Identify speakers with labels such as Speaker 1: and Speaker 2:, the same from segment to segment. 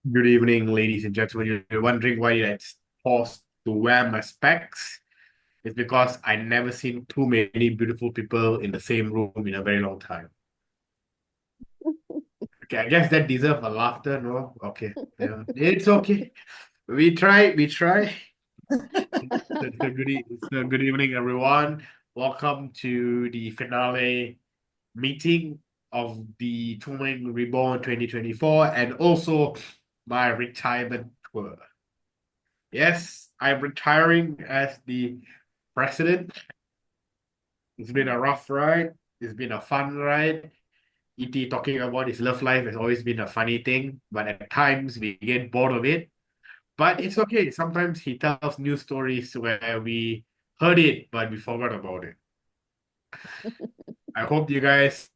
Speaker 1: Good evening, ladies and gentlemen. You're wondering why I forced to wear my specs? It's because I never seen too many beautiful people in the same room in a very long time. Okay, I guess that deserves a laughter, no? Okay, yeah, it's okay. We try. Good evening, everyone. Welcome to the finale meeting of the Comeng Reborn 2024 and also my retirement tour. Yes, I'm retiring as the president. It's been a rough ride. It's been a fun ride. ET talking about his love life has always been a funny thing, but at times we get bored of it. But it's okay. Sometimes he tells new stories where we heard it, but we forgot about it. I hope you guys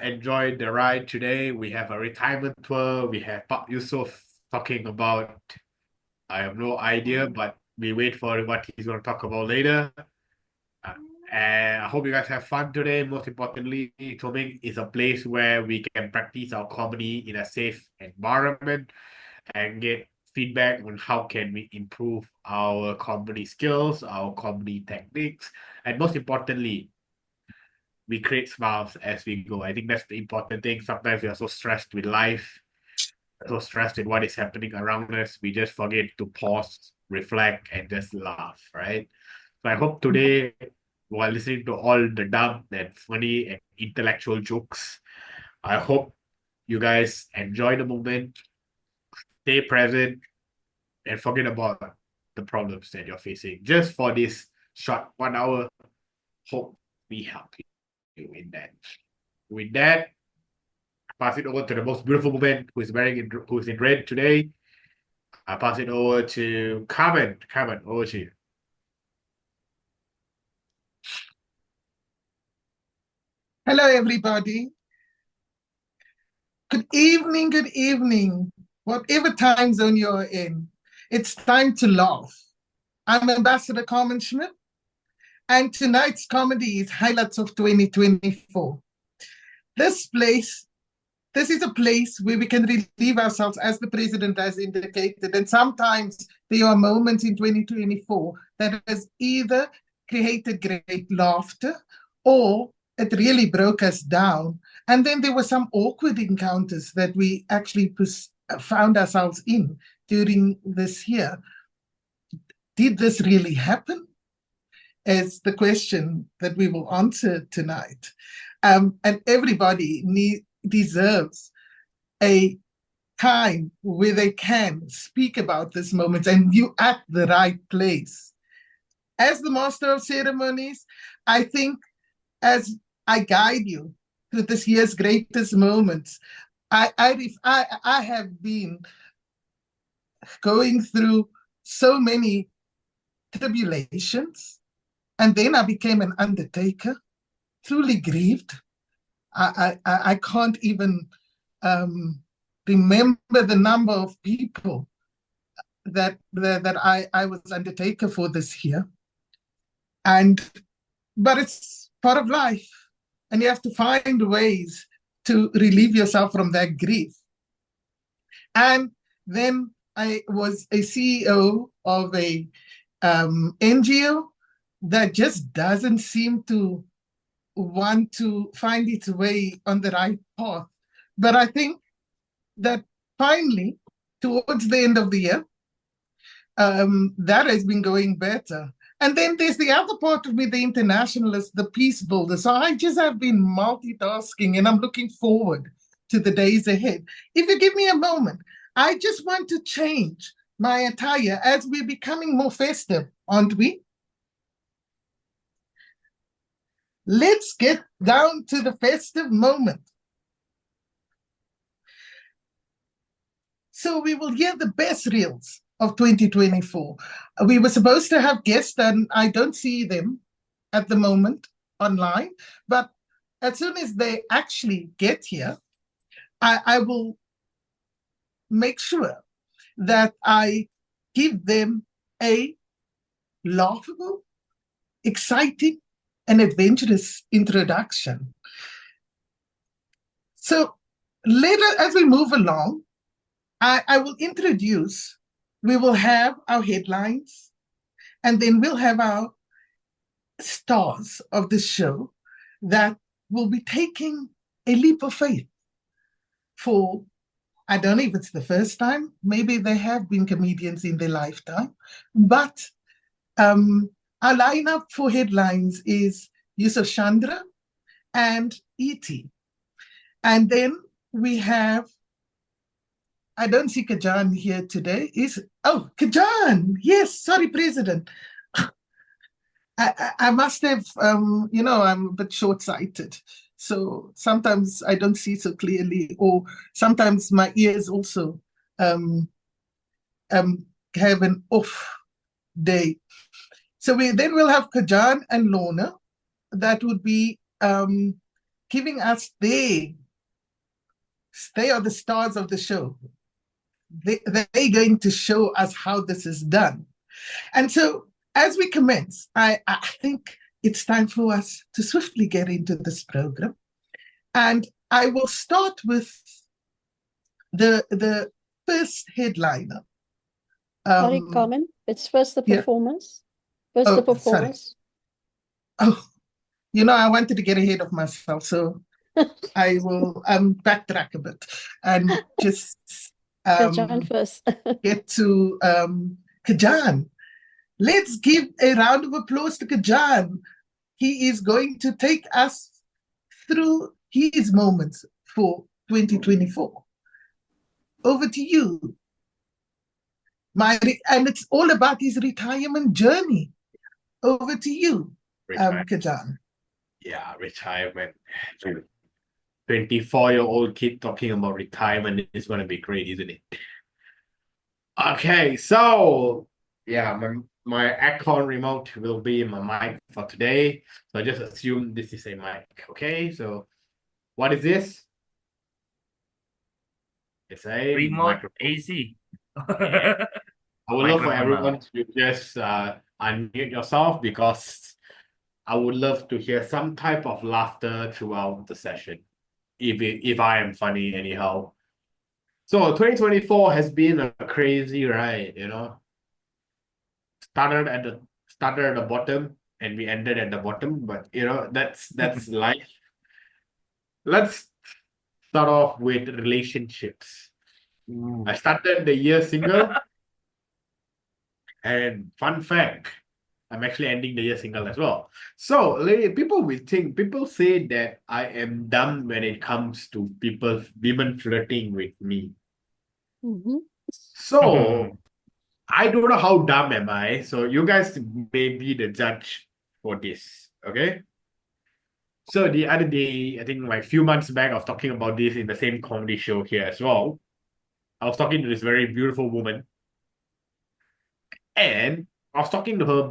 Speaker 1: enjoyed the ride today. We have a retirement tour. We have Pak Yusuf talking about, I have no idea, but we wait for what he's going to talk about later. Uh, and I hope you guys have fun today. Most importantly, Comeng is a place where we can practice our comedy in a safe environment and get feedback on how can we improve our comedy skills, our comedy techniques, and most importantly, we create smiles as we go. I think that's the important thing. Sometimes we are so stressed with life, so stressed with what is happening around us, we just forget to pause, reflect, and just laugh, right? So I hope today, while listening to all the dumb and funny and intellectual jokes, I hope you guys enjoy the moment, stay present, and forget about the problems that you're facing. Just for this short 1 hour, hope we help you in that. With that, pass it over to the most beautiful woman who's in red today. I pass it over to Carmen. Carmen, over to you.
Speaker 2: Hello, everybody. Good evening, good evening. Whatever time zone you're in, it's time to laugh. I'm Ambassador Carmen Smidt, and tonight's comedy is Highlights of 2024. This place, this is a place where we can relieve ourselves, as the president has indicated. And sometimes there are moments in 2024 that has either created great laughter or it really broke us down. And then there were some awkward encounters that we actually found ourselves in during this year. Did this really happen? Is the question that we will answer tonight. And everybody deserves a time where they can speak about this moment, and you at the right place. As the master of ceremonies, I think as I guide you through this year's greatest moments, I have been going through so many tribulations, and then I became an undertaker, truly grieved. I can't even remember the number of people that I was undertaker for this year. But it's part of life, and you have to find ways to relieve yourself from that grief. And then I was a CEO of a NGO that just doesn't seem to want to find its way on the right path. But I think that finally, towards the end of the year, that has been going better. And then there's the other part of me, the internationalist, the peace builder. So I just have been multitasking, and I'm looking forward to the days ahead. If you give me a moment, I just want to change my attire as we're becoming more festive, aren't we? Let's get down to the festive moment. So we will hear the best reels of 2024. We were supposed to have guests, and I don't see them at the moment online. But as soon as they actually get here, I will make sure that I give them a laughable, exciting, and adventurous introduction. So later, as we move along, I will introduce, we will have our headlines, and then we'll have our stars of the show that will be taking a leap of faith for, I don't know if it's the first time, maybe they have been comedians in their lifetime, but our lineup for headlines is Yusuf Chandra and E.T. And then we have, I don't see Kajan here today. Kajan. Yes, sorry, President. I must have, I'm a bit short-sighted. So sometimes I don't see so clearly, or sometimes my ears also um, have an off day. So then we'll have Kajan and Lorna that would be giving us they are the stars of the show. They're going to show us how this is done. And so as we commence, I think it's time for us to swiftly get into this program. And I will start with the first headliner.
Speaker 3: Sorry, Carmen. It's first the performers. First the performers.
Speaker 2: Sorry. I wanted to get ahead of myself, so I will backtrack a bit and just
Speaker 3: Kajan first.
Speaker 2: get to Kajan. Let's give a round of applause to Kajan. He is going to take us through his moments for 2024. Over to you. And it's all about his retirement journey. Over to you, Kajan.
Speaker 1: Yeah, retirement. 24-year-old kid talking about retirement is going to be great, isn't it? Okay, so yeah, my Acorn remote will be my mic for today. So just assume this is a mic. Okay, so what is this? It's a
Speaker 4: remote
Speaker 1: microphone.
Speaker 4: AC.
Speaker 1: Yeah. I would love for everyone to just unmute yourself, because I would love to hear some type of laughter throughout the session, if I am funny anyhow. So 2024 has been a crazy ride, Started at the bottom and we ended at the bottom, but that's life. Let's start off with relationships. I started the year single, and fun fact, I'm actually ending the year single as well. So, people say that I am dumb when it comes to women flirting with me.
Speaker 3: Mm-hmm.
Speaker 1: So, I don't know how dumb am I. So, you guys may be the judge for this. Okay. So, the other day, I think like a few months back, I was talking about this in the same comedy show here as well. I was talking to this very beautiful woman. And I was talking to her,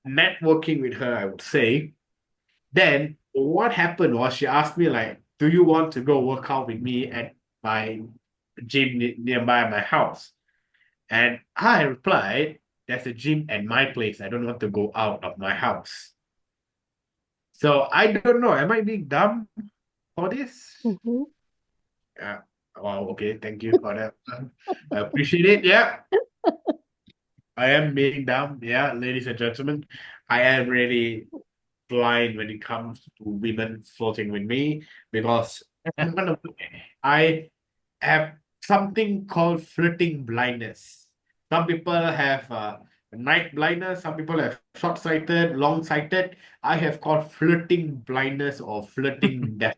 Speaker 1: networking with her, I would say. Then what happened was she asked me, like, do you want to go work out with me at my gym nearby my house? And I replied, there's a gym at my place. I don't want to go out of my house. So I don't know. Am I being dumb for this?
Speaker 3: Mm-hmm.
Speaker 1: Well, okay. Thank you for that. I appreciate it. Yeah. I am being dumb. Yeah, ladies and gentlemen. I am really blind when it comes to women flirting with me, because I have something called flirting blindness. Some people have night blindness, some people have short-sighted, long-sighted. I have called flirting blindness or flirting deaf.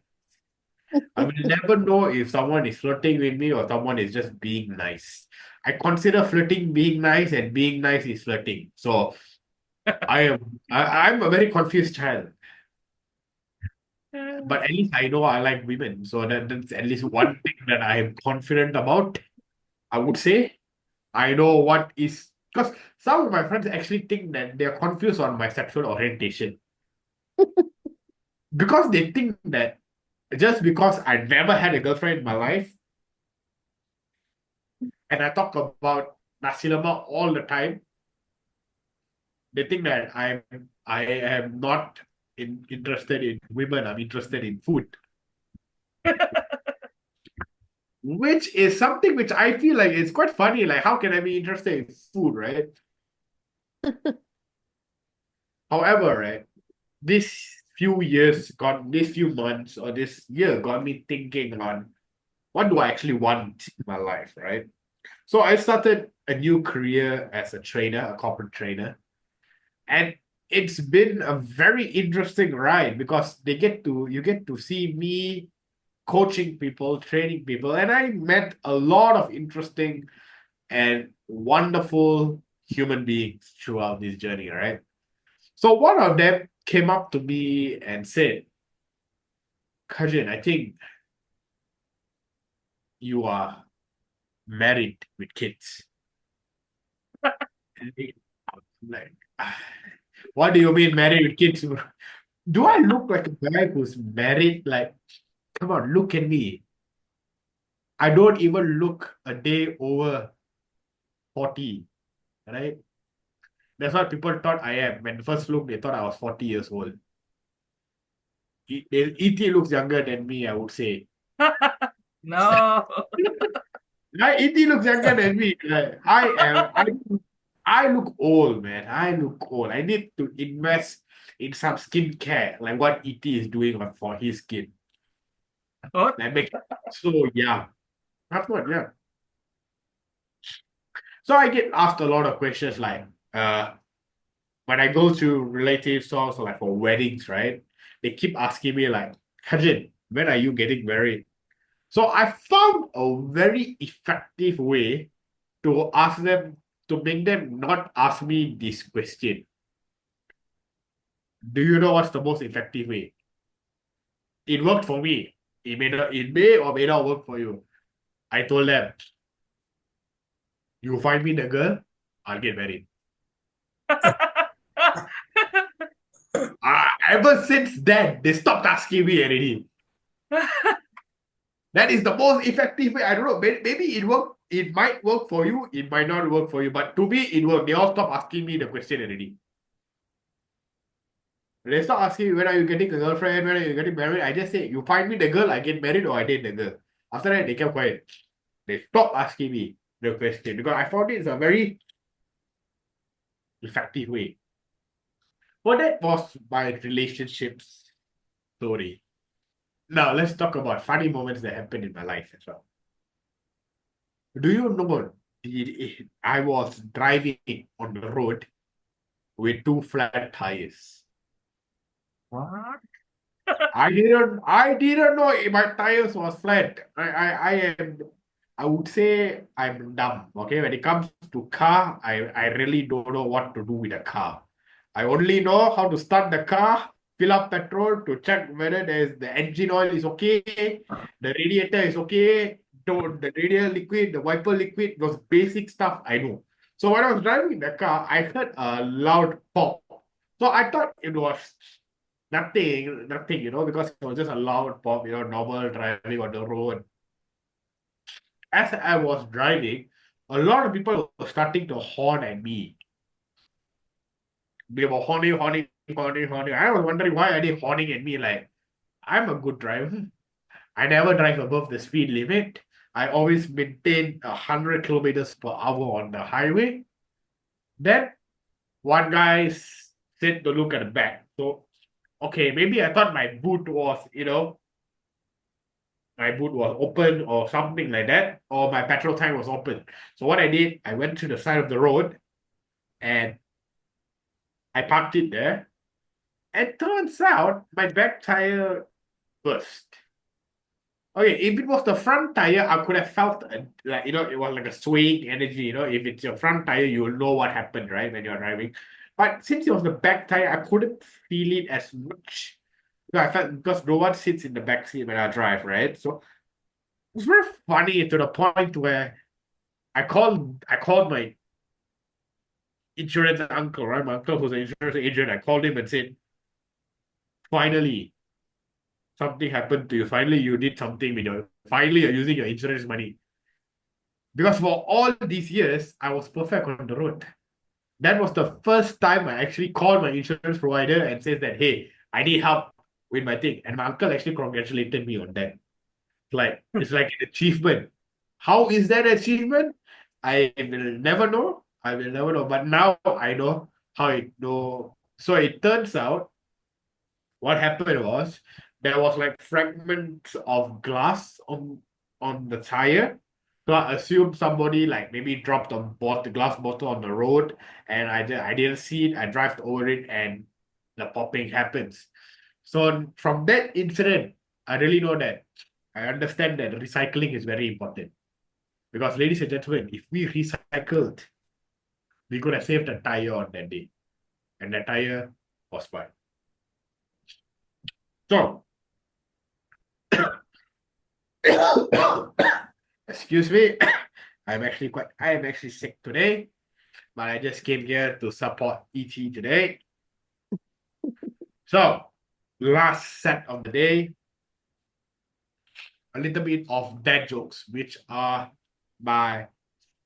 Speaker 1: I will never know if someone is flirting with me or someone is just being nice. I consider flirting being nice, and being nice is flirting. So I'm a very confused child. But at least I know I like women. So that's at least one thing that I am confident about. I would say I know what is, because some of my friends actually think that they're confused on my sexual orientation. Because they think that just because I never had a girlfriend in my life, and I talk about nasi lemak all the time, they think that I am not interested in women. I'm interested in food. which is something which I feel like it's quite funny. Like, how can I be interested in food, right? However, right, this this few months or this year got me thinking on what do I actually want in my life, right? So I started a new career as a trainer, a corporate trainer, and it's been a very interesting ride because you get to see me coaching people, training people, and I met a lot of interesting and wonderful human beings throughout this journey, right? So one of them came up to me and said, Kajin, I think you are married with kids. And I'm like, what do you mean married with kids? Do I look like a guy who's married? Like, come on, look at me. I don't even look a day over 40, right? That's what people thought I am. When first look, they thought I was 40 years old. E.T. looks younger than me, I would say.
Speaker 4: No.
Speaker 1: Right? E.T. looks younger than me. Like, I look old, man. I look old. I need to invest in some skincare, like what E.T. is doing for his skin.
Speaker 4: What?
Speaker 1: That makes it so young. That's not young. So I get asked a lot of questions like, when I go to relative stores or like for weddings, right? They keep asking me like, Kajin, when are you getting married? So I found a very effective way to ask them, to make them not ask me this question. Do you know what's the most effective way? It worked for me. It may or may not work for you. I told them, you find me the girl, I'll get married. Ever since then, they stopped asking me already. That is the most effective way. I don't know. Maybe it worked. It might work for you. It might not work for you. But to me, it worked. They all stopped asking me the question already. They start asking me, when are you getting a girlfriend? When are you getting married? I just say, you find me the girl, I get married, or I date the girl. After that, they kept quiet. They stopped asking me the question because I found it's a very effective way. Well, that was my relationships story. Now, let's talk about funny moments that happened in my life as well. Do you know I was driving on the road with 2 flat tires?
Speaker 4: What?
Speaker 1: I didn't know if my tires was flat. I would say I'm dumb. Okay, when it comes to car, I really don't know what to do with a car. I only know how to start the car, fill up petrol to check whether the engine oil is okay, the radiator is okay, the radial liquid, the wiper liquid, those basic stuff I know. So when I was driving in the car, I heard a loud pop. So I thought it was nothing, because it was just a loud pop, normal driving on the road. As I was driving, a lot of people were starting to horn at me. They were horning. I was wondering, why are they horning at me? Like, I'm a good driver. I never drive above the speed limit. I always maintain 100 kilometers per hour on the highway. Then one guy said to look at the back. So, okay, maybe I thought my boot was, my boot was open or something like that, or my petrol tank was open. So what I did, I went to the side of the road and I parked it there. And turns out my back tire burst. Okay, if it was the front tire, I could have felt it was like a swaying energy. If it's your front tire, you will know what happened, right, when you're driving. But since it was the back tire, I couldn't feel it as much. I felt because no one sits in the back seat when I drive, right? So it's very funny to the point where I called my insurance uncle, right? My uncle who's an insurance agent. I called him and said, finally, something happened to you. Finally, you did something finally you're using your insurance money. Because for all these years, I was perfect on the road. That was the first time I actually called my insurance provider and says that, hey, I need help with my thing. And my uncle actually congratulated me on that. It's like an achievement. How is that achievement? I will never know. I will never know. But now I know how it know. So it turns out what happened was there was like fragments of glass on the tire. So I assumed somebody like maybe dropped the glass bottle on the road, and I didn't see it. I drove over it, and the popping happens. So from that incident, I really know that I understand that recycling is very important. Because, ladies and gentlemen, if we recycled, we could have saved a tire on that day. And the tire was fine. So, excuse me, I am actually sick today, but I just came here to support ET today. So, last set of the day, a little bit of dad jokes, which are my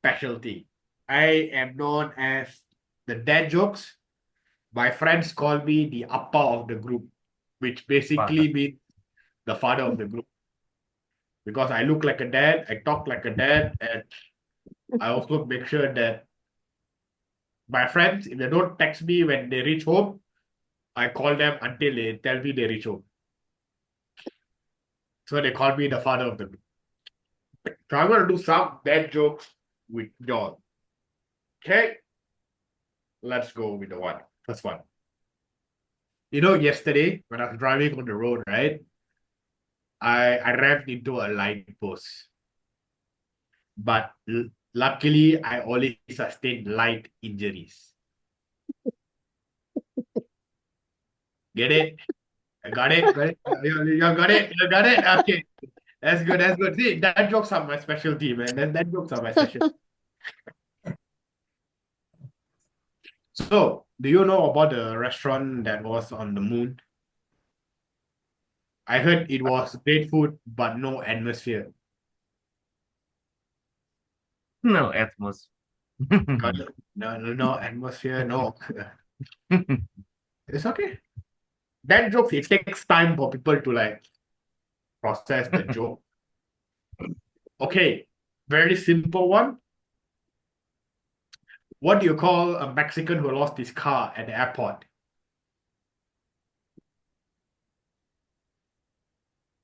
Speaker 1: specialty. I am known as the dad jokes. My friends call me the appa of the group, which basically means the father of the group. Because I look like a dad, I talk like a dad, and I also make sure that my friends, if they don't text me when they reach home, I call them until they tell me they reach home. So they call me the father of the group. So I'm going to do some dad jokes with John. Okay? Let's go with the first one. You know, yesterday when I was driving on the road, right? I rammed into a light post. But luckily, I only sustained light injuries. Get it? I got it? Got it? You got it? You got it? Okay. That's good. That's good. See, that jokes are my specialty, man. That jokes are my specialty. So, do you know about the restaurant that was on the moon? I heard it was great food, but no atmosphere.
Speaker 4: No atmosphere.
Speaker 1: No atmosphere, no. It's okay. That joke, it takes time for people to like process the joke. Okay, very simple one. What do you call a Mexican who lost his car at the airport?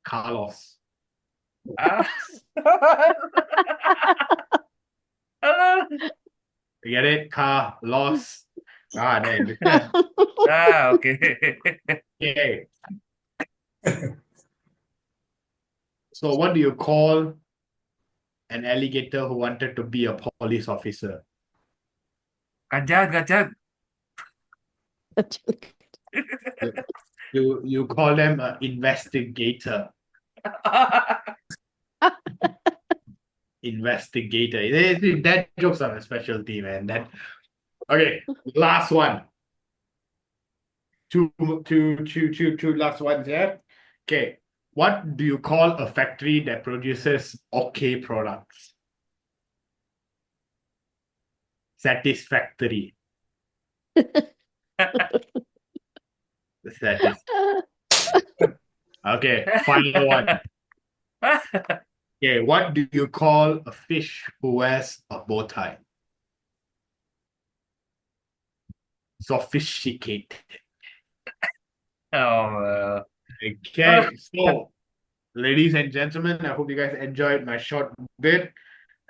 Speaker 1: Carlos. You get it? Car lost. There.
Speaker 4: Okay.
Speaker 1: Okay. So what do you call an alligator who wanted to be a police officer?
Speaker 4: Gajah.
Speaker 1: You call them an investigator. Investigator. That jokes are a specialty, man. Okay, last one. Two last ones here. Okay. What do you call a factory that produces okay products? Satisfactory. Okay, final one. Okay, what do you call a fish who wears a bow tie? Sophisticated.
Speaker 4: Oh,
Speaker 1: Okay, so ladies and gentlemen, I hope you guys enjoyed my short bit.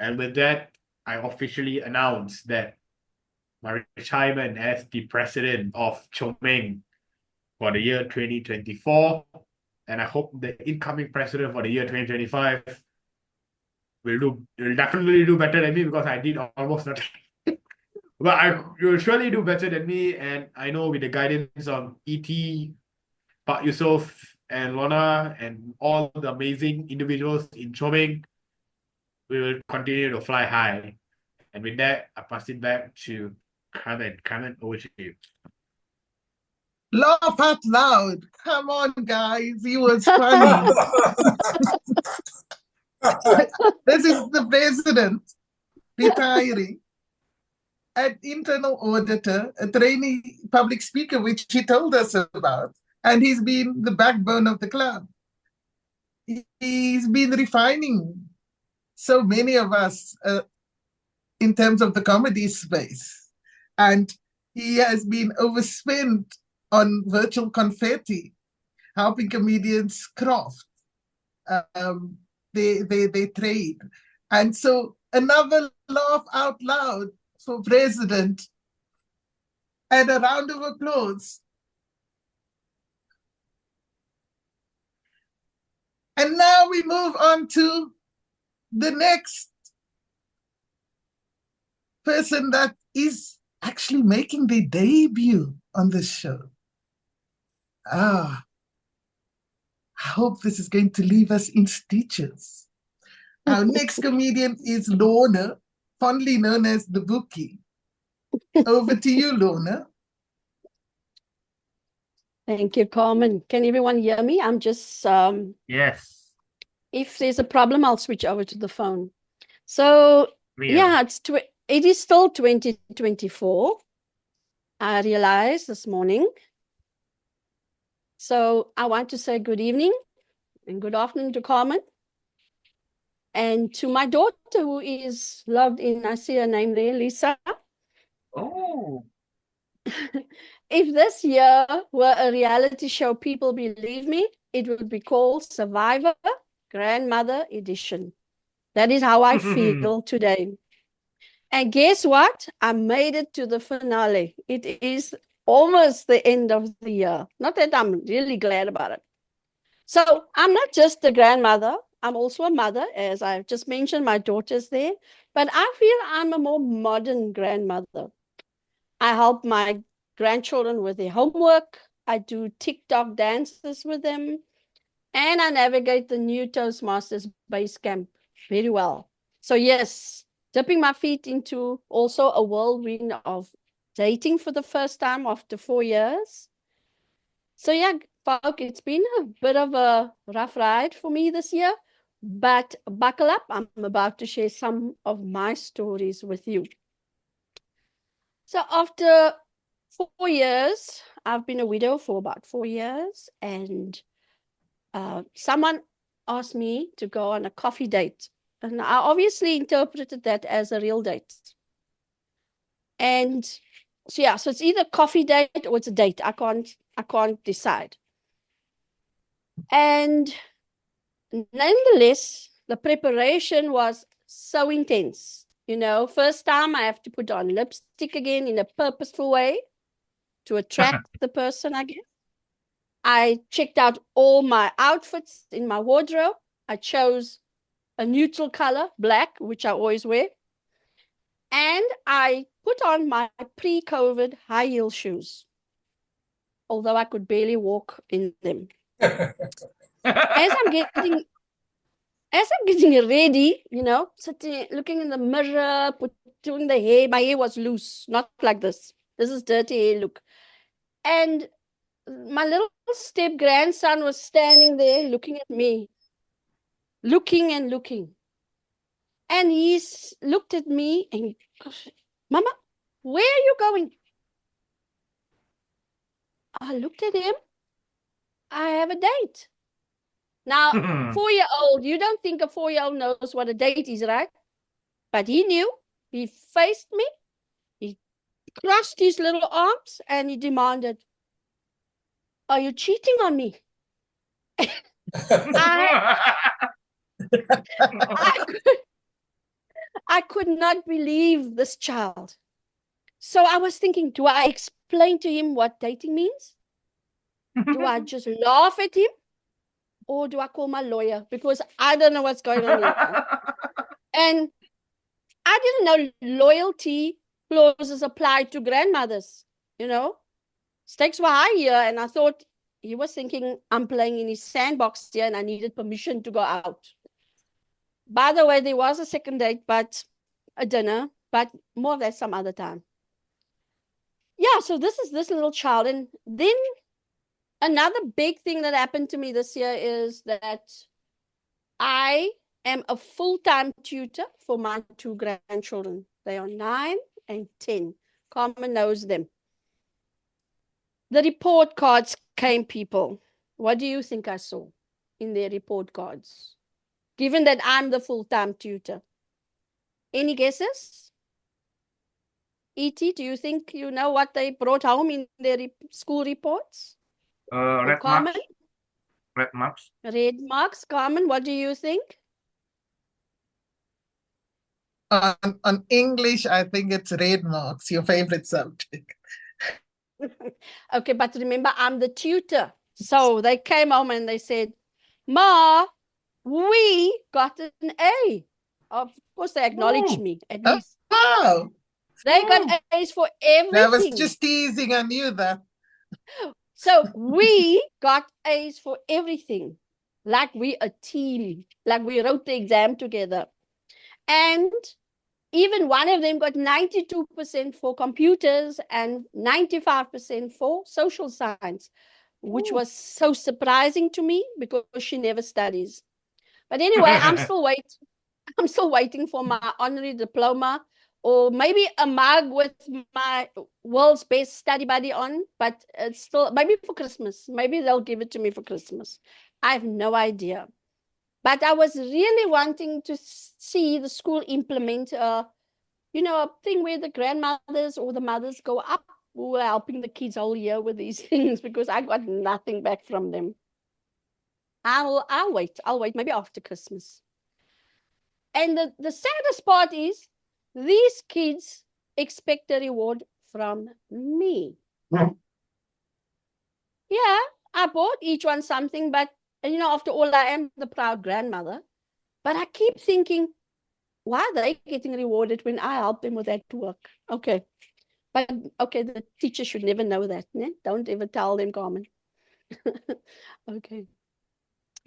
Speaker 1: And with that, I officially announce that my retirement as the president of Comeng for the year 2024. And I hope the incoming president for the year 2025 will definitely do better than me because I did almost nothing. But you'll surely do better than me. And I know with the guidance of ET, Pak Yusuf, and Lorna, and all the amazing individuals in Comeng, we will continue to fly high. And with that, I pass it back to Carmen. Carmen, over to you.
Speaker 2: Laugh out loud. Come on, guys. He was funny. This is the president retiring, an internal auditor, a trainee public speaker, which he told us about. And he's been the backbone of the club. He's been refining so many of us in terms of the comedy space. And he has been overspent on virtual confetti, helping comedians craft their trade. And so another laugh out loud for President and a round of applause. And now we move on to the next person that is actually making their debut on this show. I hope this is going to leave us in stitches. Our next comedian is Lorna, fondly known as the Bookie. Over to you, Lorna.
Speaker 3: Thank you, Carmen. Can everyone hear me? I'm just,
Speaker 4: Yes.
Speaker 3: if there's a problem, I'll switch over to the phone. So, yeah, it is still 2024. I realized this morning. So I want to say good evening and good afternoon to Carmen. And to my daughter who is logged in, I see her name there, Lisa.
Speaker 4: Oh.
Speaker 3: If this year were a reality show, people believe me, it would be called Survivor Grandmother Edition. That is how I feel today. And guess what? I made it to the finale. It is almost the end of the year. Not that I'm really glad about it. So I'm not just a grandmother. I'm also a mother, as I've just mentioned, my daughter's there. But I feel I'm a more modern grandmother. I help my grandchildren with their homework. I do TikTok dances with them. And I navigate the new Toastmasters base camp very well. So yes, dipping my feet into also a whirlwind of dating for the first time after 4 years. So yeah, folk, it's been a bit of a rough ride for me this year, but buckle up. I'm about to share some of my stories with you. So after 4 years, I've been a widow for about 4 years, and someone asked me to go on a coffee date. And I obviously interpreted that as a real date. And so yeah, so it's either coffee date or it's a date. I can't decide. And nonetheless, the preparation was so intense. You know, first time I have to put on lipstick again in a purposeful way to attract the person, I guess. I checked out all my outfits in my wardrobe. I chose a neutral color, black, which I always wear. And I put on my pre-COVID high heel shoes, although I could barely walk in them. As I'm getting ready, you know, sitting, looking in the mirror, doing the hair. My hair was loose, not like this. This is dirty hair look. And my little step grandson was standing there looking at me, looking and looking. And he looked at me and goes, Mama, where are you going? I looked at him. I have a date. Now, 4-year-old, you don't think a 4-year-old knows what a date is, right? But he knew. He faced me. He crossed his little arms and he demanded, are you cheating on me? I could not believe this child. So I was thinking, do I explain to him what dating means? Do I just laugh at him? Or do I call my lawyer? Because I don't know what's going on here. And I didn't know loyalty clauses apply to grandmothers, you know. Stakes were high here, and I thought he was thinking I'm playing in his sandbox here and I needed permission to go out. By the way, there was a second date, but a dinner, but more of that some other time. Yeah, so this is this little child. And then another big thing that happened to me this year is that I am a full-time tutor for my 2 grandchildren. They are 9 and 10. Carmen knows them. The report cards came, people. What do you think I saw in their report cards? given that I'm the full-time tutor? Any guesses? E.T., do you think you know what they brought home in their school reports?
Speaker 4: Red
Speaker 3: Carmen?
Speaker 4: marks. Red marks.
Speaker 3: Red marks. Carmen, what do you think?
Speaker 2: On English, I think it's red marks, your favorite subject.
Speaker 3: Okay, but remember, I'm the tutor. So they came home and they said, Ma, we got an A. Of course, they acknowledged
Speaker 4: Ooh.
Speaker 3: me, at least.
Speaker 2: Oh,
Speaker 3: They got A's for
Speaker 2: that was
Speaker 3: everything.
Speaker 2: just teasing. I knew that.
Speaker 3: So we got A's for everything. Like we a team. Like we wrote the exam together. And even one of them got 92% for computers and 95% for social science, which was so surprising to me because she never studies. But anyway, I'm still waiting for my honorary diploma, or maybe a mug with my world's best study buddy on, but it's still maybe for Christmas. Maybe they'll give it to me for Christmas. I have no idea. But I was really wanting to see the school implement a thing where the grandmothers or the mothers go up who are helping the kids all year with these things, because I got nothing back from them. I'll wait. Maybe after Christmas. And the saddest part is these kids expect a reward from me. Yeah, I bought each one something, but after all, I am the proud grandmother. But I keep thinking, why are they getting rewarded when I help them with that work? Okay. But okay, the teacher should never know that. Ne? Don't ever tell them, Carmen. Okay.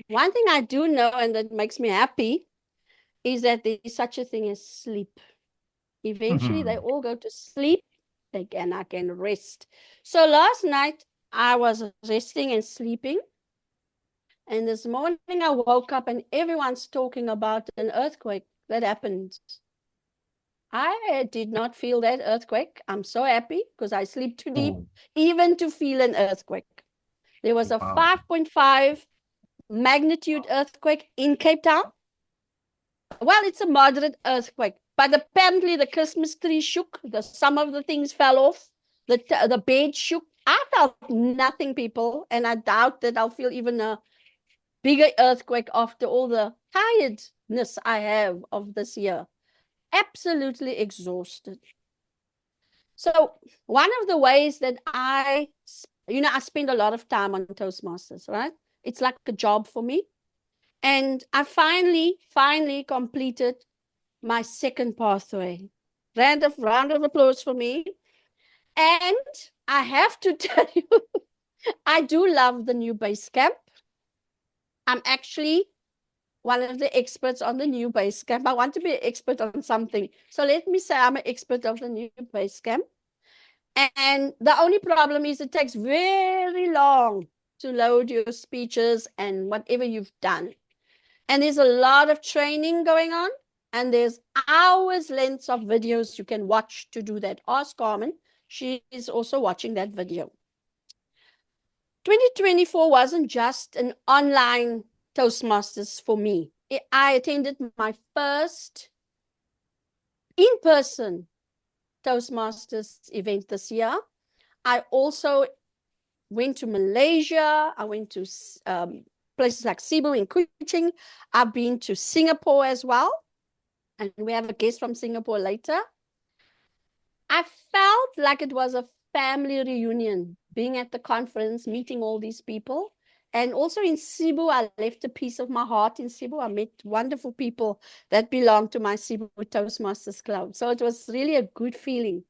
Speaker 3: One thing I do know, and that makes me happy, is that there is such a thing as sleep. Eventually, they all go to sleep, and I can rest. So last night, I was resting and sleeping. And this morning, I woke up and everyone's talking about an earthquake that happened. I did not feel that earthquake. I'm so happy because I sleep too deep, even to feel an earthquake. There was a 5.5 magnitude earthquake in Cape Town. Well, it's a moderate earthquake, but apparently the Christmas tree shook. Some of the things fell off. The bed shook. I felt nothing, people, and I doubt that I'll feel even a bigger earthquake after all the tiredness I have of this year. Absolutely exhausted. So one of the ways that I spend a lot of time on Toastmasters, right? It's like a job for me. And I finally completed my second pathway. Round of applause for me. And I have to tell you, I do love the new base camp. I'm actually one of the experts on the new base camp. I want to be an expert on something. So let me say I'm an expert of the new base camp. And the only problem is it takes very long to load your speeches and whatever you've done. And there's a lot of training going on. And there's hours lengths of videos you can watch to do that. Ask Carmen. She is also watching that video. 2024 wasn't just an online Toastmasters for me. I attended my first in-person Toastmasters event this year. I also went to Malaysia. I went to places like Cebu and Kuching. I've been to Singapore as well. And we have a guest from Singapore later. I felt like it was a family reunion, being at the conference, meeting all these people. And also in Cebu, I left a piece of my heart in Cebu. I met wonderful people that belong to my Cebu Toastmasters Club. So it was really a good feeling.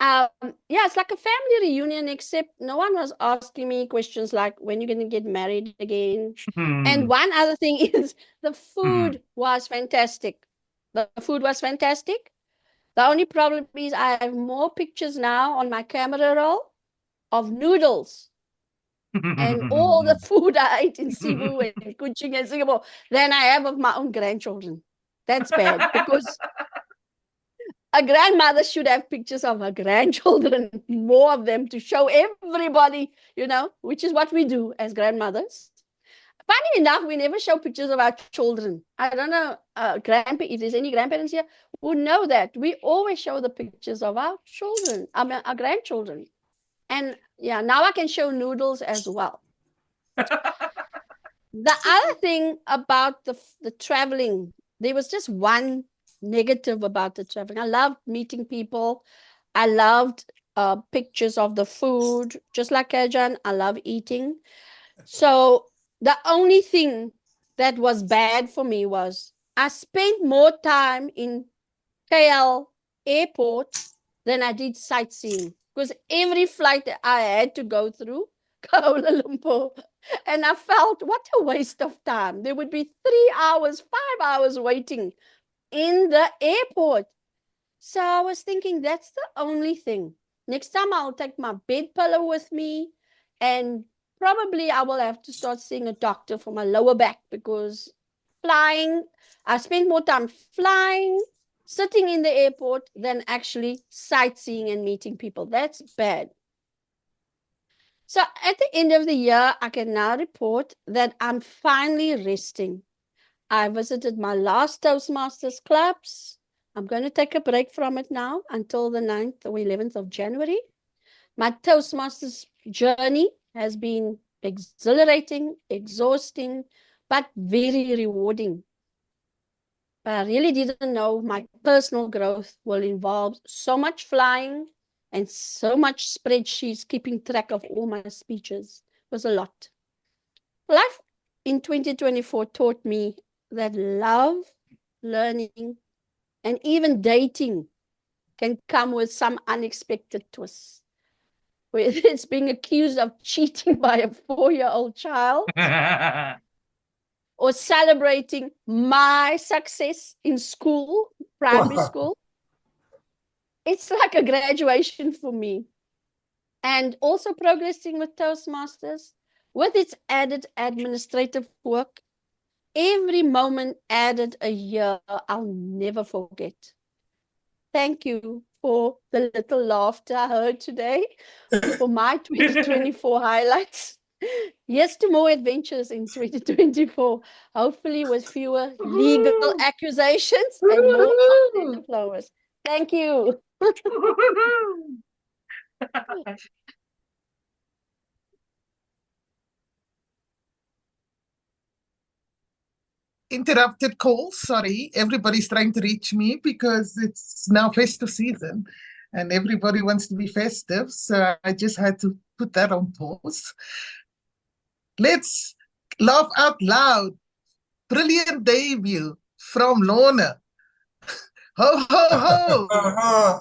Speaker 3: Yeah, it's like a family reunion, except no one was asking me questions like, when you're going to get married again. And one other thing is the food was fantastic. The food was fantastic. The only problem is I have more pictures now on my camera roll of noodles and all the food I ate in Cebu and Kuching and Singapore than I have of my own grandchildren. That's bad, because a grandmother should have pictures of her grandchildren, more of them, to show everybody, which is what we do as grandmothers. Funny enough, we never show pictures of our children. I don't know, if there's any grandparents here who know that. We always show the pictures of our children, our grandchildren. And yeah, now I can show noodles as well. The other thing about the traveling, there was just one negative about the traveling. I loved meeting people. I loved pictures of the food. Just like Kajan, I love eating. So the only thing that was bad for me was I spent more time in KL airport than I did sightseeing, because every flight that I had to go through Kuala Lumpur, and I felt what a waste of time. There would be 3 hours, 5 hours waiting in the airport. So I was thinking that's the only thing. Next time I'll take my bed pillow with me, and probably I will have to start seeing a doctor for my lower back, because flying, I spent more time flying, sitting in the airport than actually sightseeing and meeting people. That's bad. So at the end of the year, I can now report that I'm finally resting. I visited my last Toastmasters clubs. I'm going to take a break from it now until the 9th or 11th of January. My Toastmasters journey has been exhilarating, exhausting, but very rewarding. But I really didn't know my personal growth will involve so much flying and so much spreadsheets keeping track of all my speeches. It was a lot. Life in 2024 taught me that love, learning, and even dating can come with some unexpected twists. Whether it's being accused of cheating by a 4-year-old child or celebrating my success in school, primary school. It's like a graduation for me. And also progressing with Toastmasters, with its added administrative work, every moment added a year I'll never forget. Thank you for the little laughter I heard today for my 2024 highlights. Yes, to more adventures in 2024, hopefully with fewer legal accusations and more content flowers. Thank you.
Speaker 2: Interrupted call. Sorry, everybody's trying to reach me because it's now festive season and everybody wants to be festive. So I just had to put that on pause. Let's laugh out loud. Brilliant debut from Lorna. Ho, ho, ho.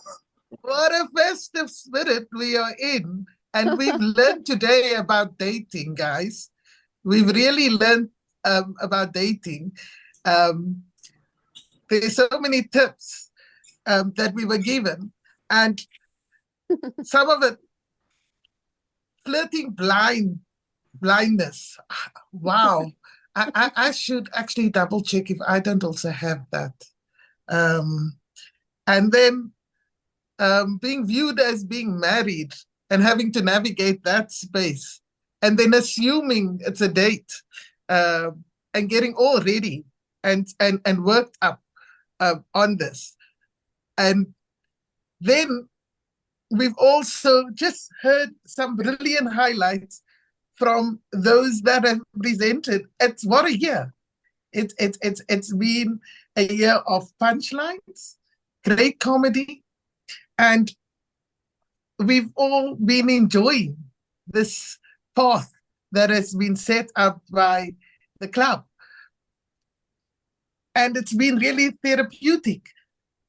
Speaker 2: What a festive spirit we are in. And we've learned today about dating, guys. We've really learned about dating. There's so many tips that we were given. And some of it, flirting blindness. Wow. I should actually double check if I don't also have that. And then being viewed as being married and having to navigate that space, and then assuming it's a date, and getting all ready and worked up on this. And then we've also just heard some brilliant highlights from those that have presented. It's what a year. It's been a year of punchlines, great comedy, and we've all been enjoying this path that has been set up by the club. And it's been really therapeutic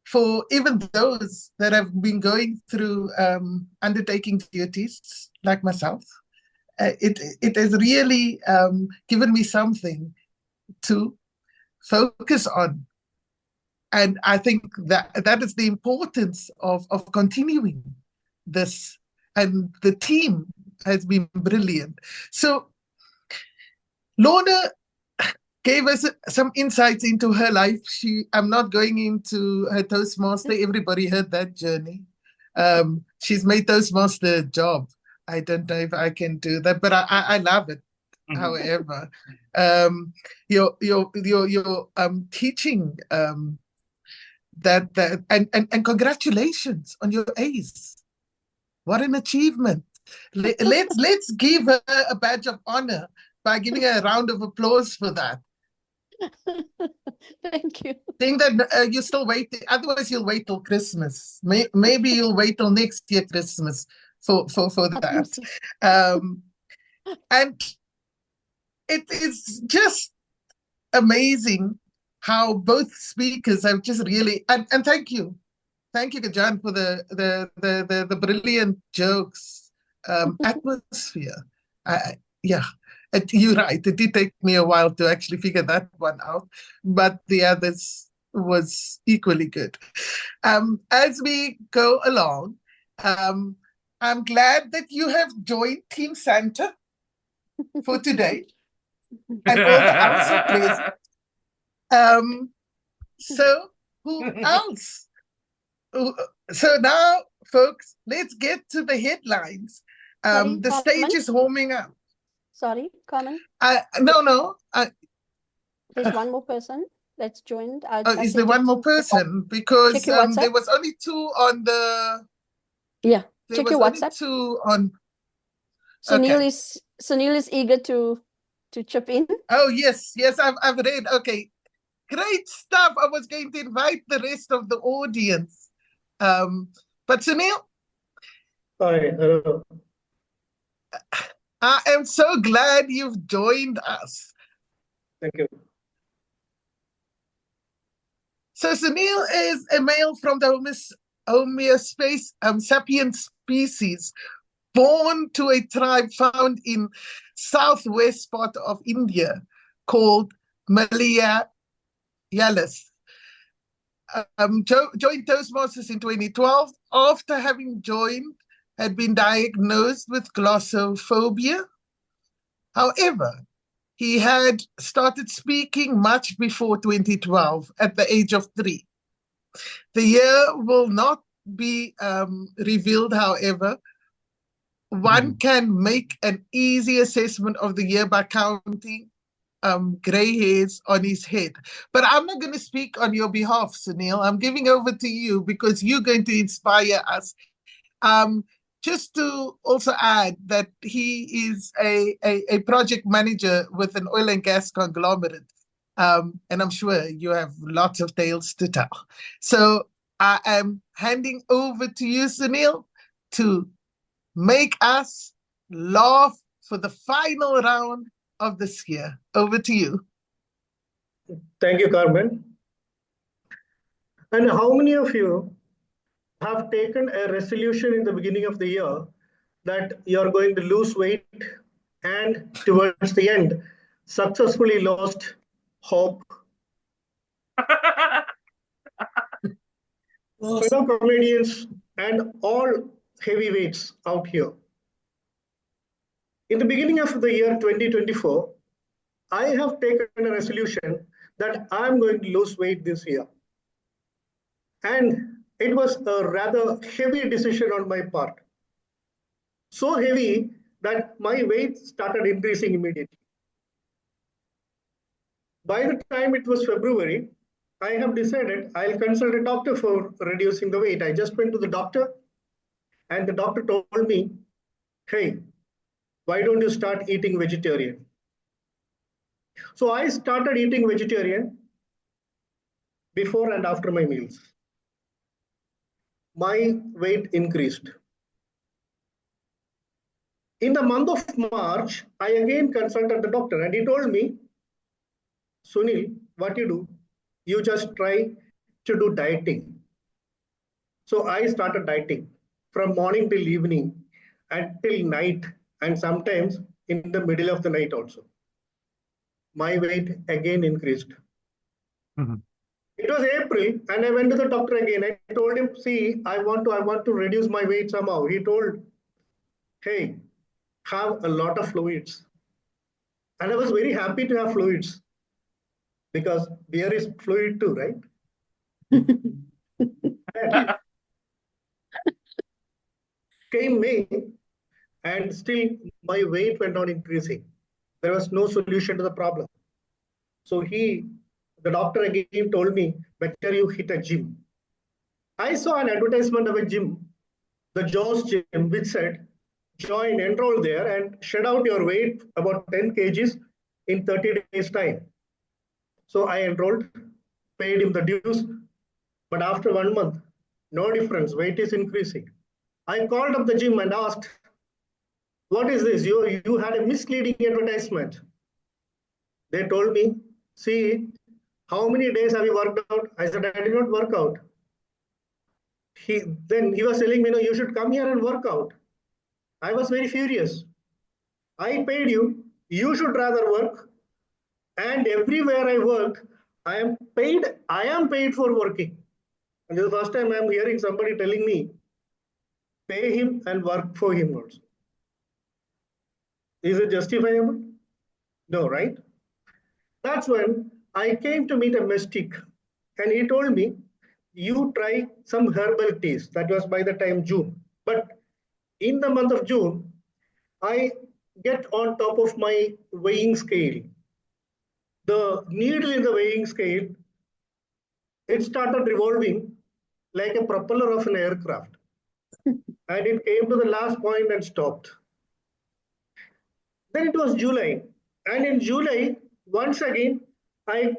Speaker 2: for even those that have been going through undertaking duties like myself. It has really given me something to focus on. And I think that is the importance of continuing this. And the team has been brilliant. So Lorna gave us some insights into her life. I'm not going into her Toastmaster. Everybody heard that journey. She's made Toastmaster a job. I don't know if I can do that, but I love it. however, your teaching and congratulations on your A's. What an achievement. Let's give her a badge of honor by giving her a round of applause for that.
Speaker 3: Thank you.
Speaker 2: Think that you're still waiting. Otherwise, you'll wait till Christmas. Maybe you'll wait till next year Christmas for that. And it is just amazing how both speakers have just really and thank you, Gajan, for the brilliant jokes, atmosphere. Yeah. You're right. It did take me a while to actually figure that one out, but the others was equally good. As we go along, I'm glad that you have joined Team Santa for today, and all the other players. So who else? So now, folks, let's get to the headlines.
Speaker 3: Sorry,
Speaker 2: The stage
Speaker 3: Carmen?
Speaker 2: is warming up.
Speaker 3: Sorry, Carmen.
Speaker 2: No.
Speaker 3: There's one more person that's joined. I
Speaker 2: Is
Speaker 3: think
Speaker 2: there one
Speaker 3: it's
Speaker 2: more person? Because
Speaker 3: check your WhatsApp.
Speaker 2: there was only two on the.
Speaker 3: Yeah,
Speaker 2: There
Speaker 3: check
Speaker 2: was
Speaker 3: your
Speaker 2: only
Speaker 3: WhatsApp.
Speaker 2: two on.
Speaker 3: Sunil is eager to chip in.
Speaker 2: Oh yes, I've read. Okay, great stuff. I was going to invite the rest of the audience, but Sunil,
Speaker 5: Hi, hello.
Speaker 2: I am so glad you've joined us.
Speaker 5: Thank you.
Speaker 2: So Sunil is a male from the Homo sapien species, born to a tribe found in southwest part of India called Malayalis. Joined Toastmasters in 2012 after having had been diagnosed with glossophobia. However, he had started speaking much before 2012 at the age of 3. The year will not be revealed, however. One can make an easy assessment of the year by counting gray hairs on his head. But I'm not going to speak on your behalf, Sunil. I'm giving over to you because you're going to inspire us. Just to also add that he is a project manager with an oil and gas conglomerate. And I'm sure you have lots of tales to tell. So I am handing over to you, Sunil, to make us laugh for the final round of this year. Over to you.
Speaker 5: Thank you, Carmen. And how many of you have taken a resolution in the beginning of the year that you're going to lose weight and towards the end successfully lost hope? Fellow comedians and all heavyweights out here. In the beginning of the year 2024, I have taken a resolution that I'm going to lose weight this year. And it was a rather heavy decision on my part. So heavy that my weight started increasing immediately. By the time it was February, I have decided I'll consult a doctor for reducing the weight. I just went to the doctor and the doctor told me, hey, why don't you start eating vegetarian? So I started eating vegetarian before and after my meals. My weight increased. In the month of March, I again consulted the doctor and he told me, Sunil, what you do, you just try to do dieting. So I started dieting from morning till evening until night and sometimes in the middle of the night also. My weight again increased. It was April and I went to the doctor again. I told him, see, I want to reduce my weight somehow. He told, hey, have a lot of fluids. And I was very happy to have fluids because beer is fluid too, right? Came May and still my weight went on increasing. There was no solution to the problem. So the doctor again told me, better you hit a gym. I saw an advertisement of a gym, the Jaws gym, which said, join, enroll there and shed out your weight about 10 kgs in 30 days time. So I enrolled, paid him the dues, but after 1 month, no difference, weight is increasing. I called up the gym and asked, what is this? You had a misleading advertisement. They told me, see, how many days have you worked out? I said, I did not work out. Then he was telling me, no, you should come here and work out. I was very furious. I paid you. You should rather work. And everywhere I work, I am paid for working. And this is the first time I am hearing somebody telling me, pay him and work for him also. Is it justifiable? No, right? That's when I came to meet a mystic, and he told me, you try some herbal teas. That was by the time June. But in the month of June, I get on top of my weighing scale. The needle in the weighing scale, it started revolving like a propeller of an aircraft. And it came to the last point and stopped. Then it was July. And in July, once again, I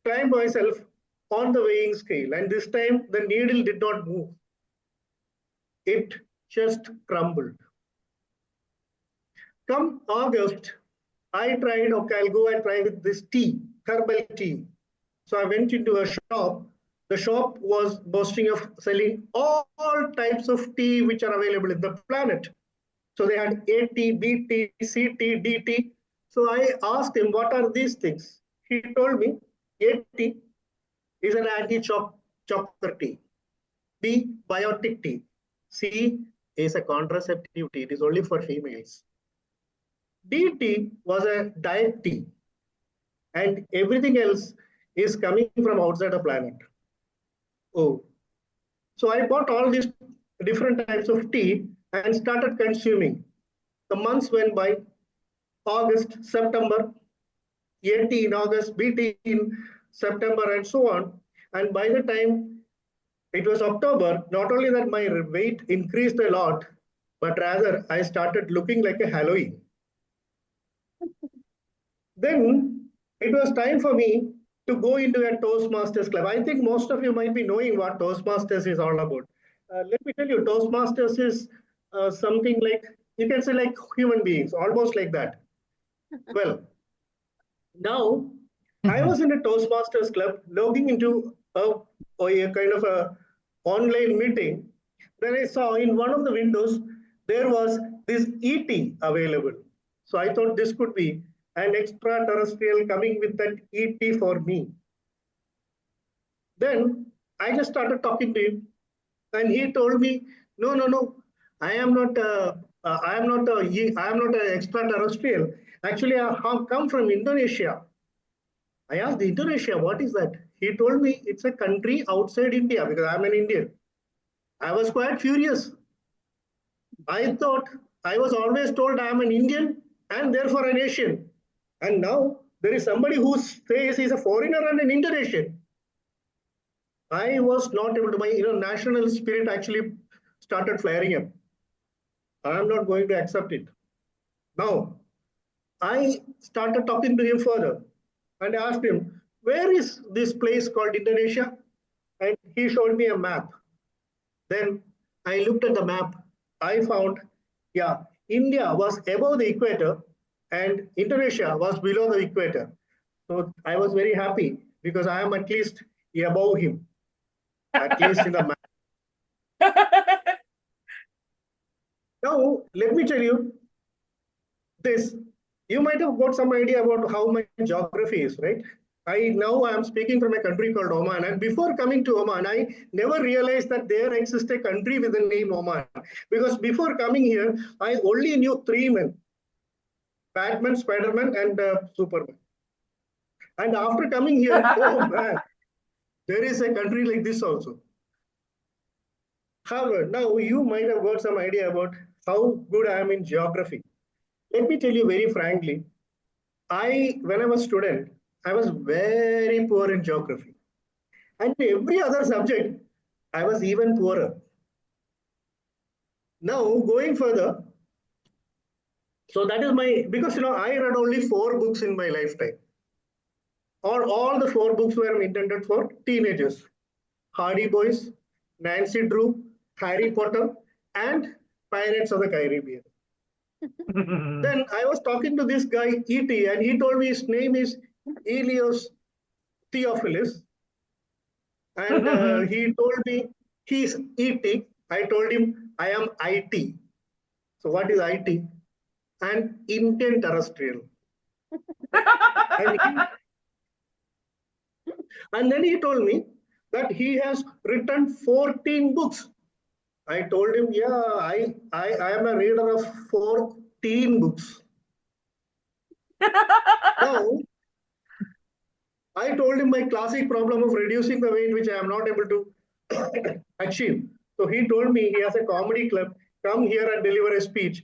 Speaker 5: timed myself on the weighing scale. And this time, the needle did not move. It just crumbled. Come August, I tried, okay, I'll go and try with this tea, herbal tea. So I went into a shop. The shop was boasting of selling all types of tea which are available in the planet. So they had A tea, B tea, C tea, D tea. So I asked him, what are these things? He told me, A tea is an anti-choker tea. B, biotic tea. C is a contraceptive tea. It is only for females. D tea was a diet tea. And everything else is coming from outside the planet. Oh. So I bought all these different types of tea and started consuming. The months went by, August, September, A tea in August, B tea in September, and so on. And by the time it was October, not only that my weight increased a lot, but rather I started looking like a Halloween. Then it was time for me to go into a Toastmasters club. I think most of you might be knowing what Toastmasters is all about. Let me tell you, Toastmasters is something like, you can say like human beings, almost like that. Well, now I was in a Toastmasters club logging into a kind of a online meeting. Then I saw in one of the windows, there was this ET available. So I thought this could be an extraterrestrial coming with that ET for me. Then I just started talking to him, and he told me, no, I am not an extraterrestrial. Actually, I have come from Indonesia. I asked, Indonesia, what is that? He told me it's a country outside India because I'm an Indian. I was quite furious. I thought I was always told I'm an Indian and therefore an Asian. And now there is somebody who says he's a foreigner and an Indonesian. I was not able to, my national spirit actually started flaring up. I'm not going to accept it. Now, I started talking to him further and asked him, where is this place called Indonesia? And he showed me a map. Then I looked at the map. I found, yeah, India was above the equator and Indonesia was below the equator. So I was very happy because I am at least above him, at least in the map. Now, let me tell you this. You might have got some idea about how my geography is, right? Now I am speaking from a country called Oman. And before coming to Oman, I never realized that there exists a country with the name Oman. Because before coming here, I only knew three men: Batman, Spider-Man, and Superman. And after coming here, oh man, there is a country like this also. However, now you might have got some idea about how good I am in geography. Let me tell you very frankly, when I was student, I was very poor in geography. And every other subject, I was even poorer. Now, going further, so that is because I read only 4 books in my lifetime. All the 4 books were intended for teenagers. Hardy Boys, Nancy Drew, Harry Potter, and Pirates of the Caribbean. Then I was talking to this guy, E.T., and he told me his name is Eleos Theofilus. And he told me he's E.T. I told him I am IT. So what is IT? An Indian terrestrial. And then he told me that he has written 14 books. I told him, yeah, I am a reader of 14 books. Now, I told him my classic problem of reducing the weight, which I am not able to achieve. So he told me he has a comedy club. Come here and deliver a speech.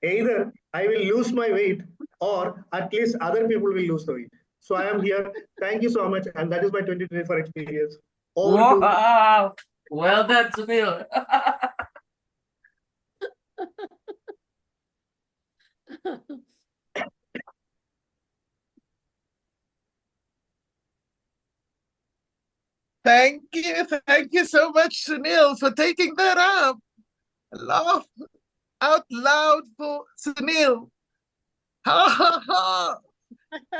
Speaker 5: Either I will lose my weight or at least other people will lose the weight. So I am here. Thank you so much. And that is my 2024 experience.
Speaker 4: Wow. Well done, Sunil.
Speaker 2: Thank you so much, Sunil, for taking that up. Laugh out loud for Sunil. Ha ha ha!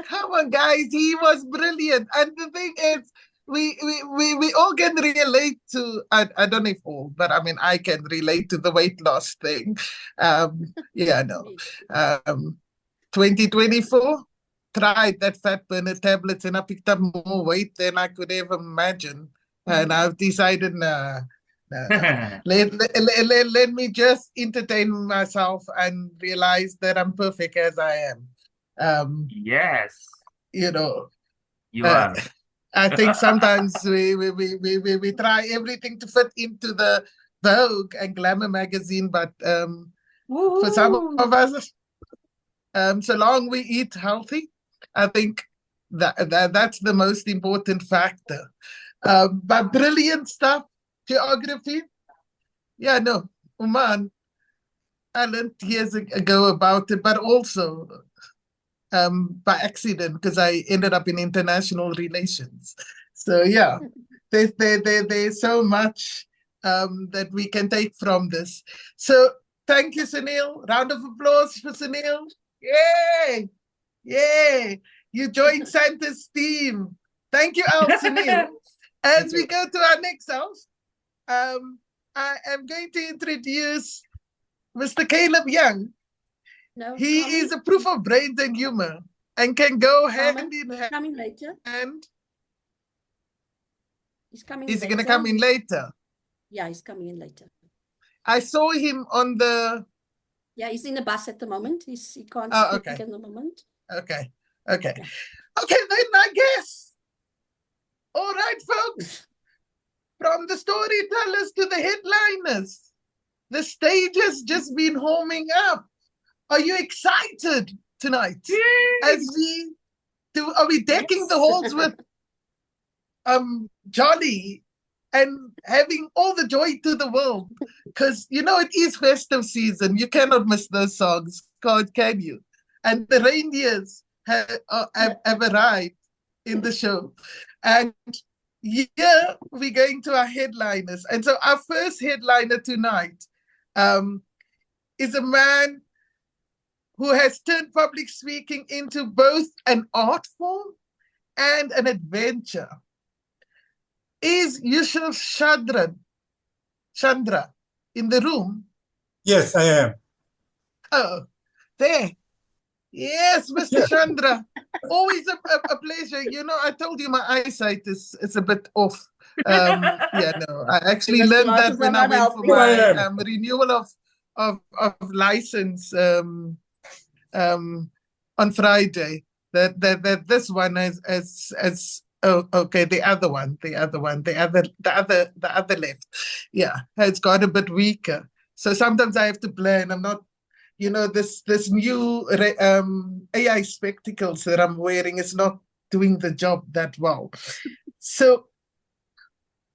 Speaker 2: Come on, guys, he was brilliant. And the thing is, we all can relate to. I don't know if all, but I mean, I can relate to the weight loss thing. Yeah, no. 2024. Tried that fat burner tablets and I picked up more weight than I could ever imagine. And I've decided, let me just entertain myself and realize that I'm perfect as I am.
Speaker 4: Yes. You are.
Speaker 2: I think sometimes we try everything to fit into the Vogue and Glamour magazine, but for some of us, so long we eat healthy, I think that's the most important factor. But brilliant stuff, geography. Yeah, no, Oman, I learned years ago about it, but also by accident because I ended up in international relations. So yeah, there's so much that we can take from this. So thank you, Sunil. Round of applause for Sunil. Yay! Yay! You joined Santa's team. Thank you, Al Sunil. As we go to our next house, I am going to introduce Mr. Caleb Young.
Speaker 3: No,
Speaker 2: He
Speaker 3: Carmen,
Speaker 2: is a proof of brains and humor and can go hand
Speaker 3: Carmen,
Speaker 2: in hand.
Speaker 3: coming later.
Speaker 2: And
Speaker 3: He's coming
Speaker 2: is he
Speaker 3: later.
Speaker 2: going to come in later?
Speaker 3: Yeah, he's coming in later.
Speaker 2: I saw him on the...
Speaker 3: Yeah, he's in the bus at the moment. He can't speak
Speaker 2: okay.
Speaker 3: at the moment.
Speaker 2: Okay, then I guess. All right, folks. From the storytellers to the headliners, the stage has just been warming up. Are you excited tonight? As we do, are we decking the halls with jolly and having all the joy to the world? Because it is festive season. You cannot miss those songs, God, can you? And the reindeers have arrived in the show. And yeah, we're going to our headliners. And so our first headliner tonight is a man who has turned public speaking into both an art form and an adventure. Is Yusuf Chandra in the room?
Speaker 6: Yes, I am.
Speaker 2: Oh, there. Yes, Mr. Chandra. Always a pleasure. I told you my eyesight is a bit off. I actually
Speaker 3: Because
Speaker 2: learned that
Speaker 3: glasses
Speaker 2: when
Speaker 3: are
Speaker 2: I
Speaker 3: not
Speaker 2: went for
Speaker 3: helping.
Speaker 2: my renewal of license on Friday. That this one is the other left. Yeah, it's got a bit weaker. So sometimes I have to plan. I'm not, this new AI spectacles that I'm wearing is not doing the job that well. So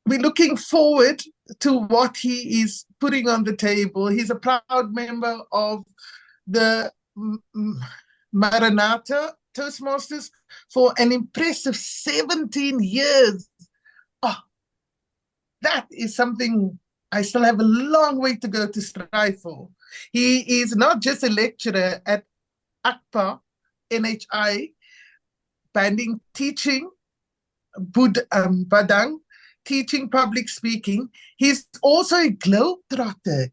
Speaker 2: we're looking forward to what he is putting on the table. He's a proud member of the Maranatha Toastmasters for an impressive 17 years. Oh, that is something I still have a long way to go to strive for. He is not just a lecturer at ACPA, NHI, banding, teaching, Badang, teaching public speaking. He's also a globetrotter,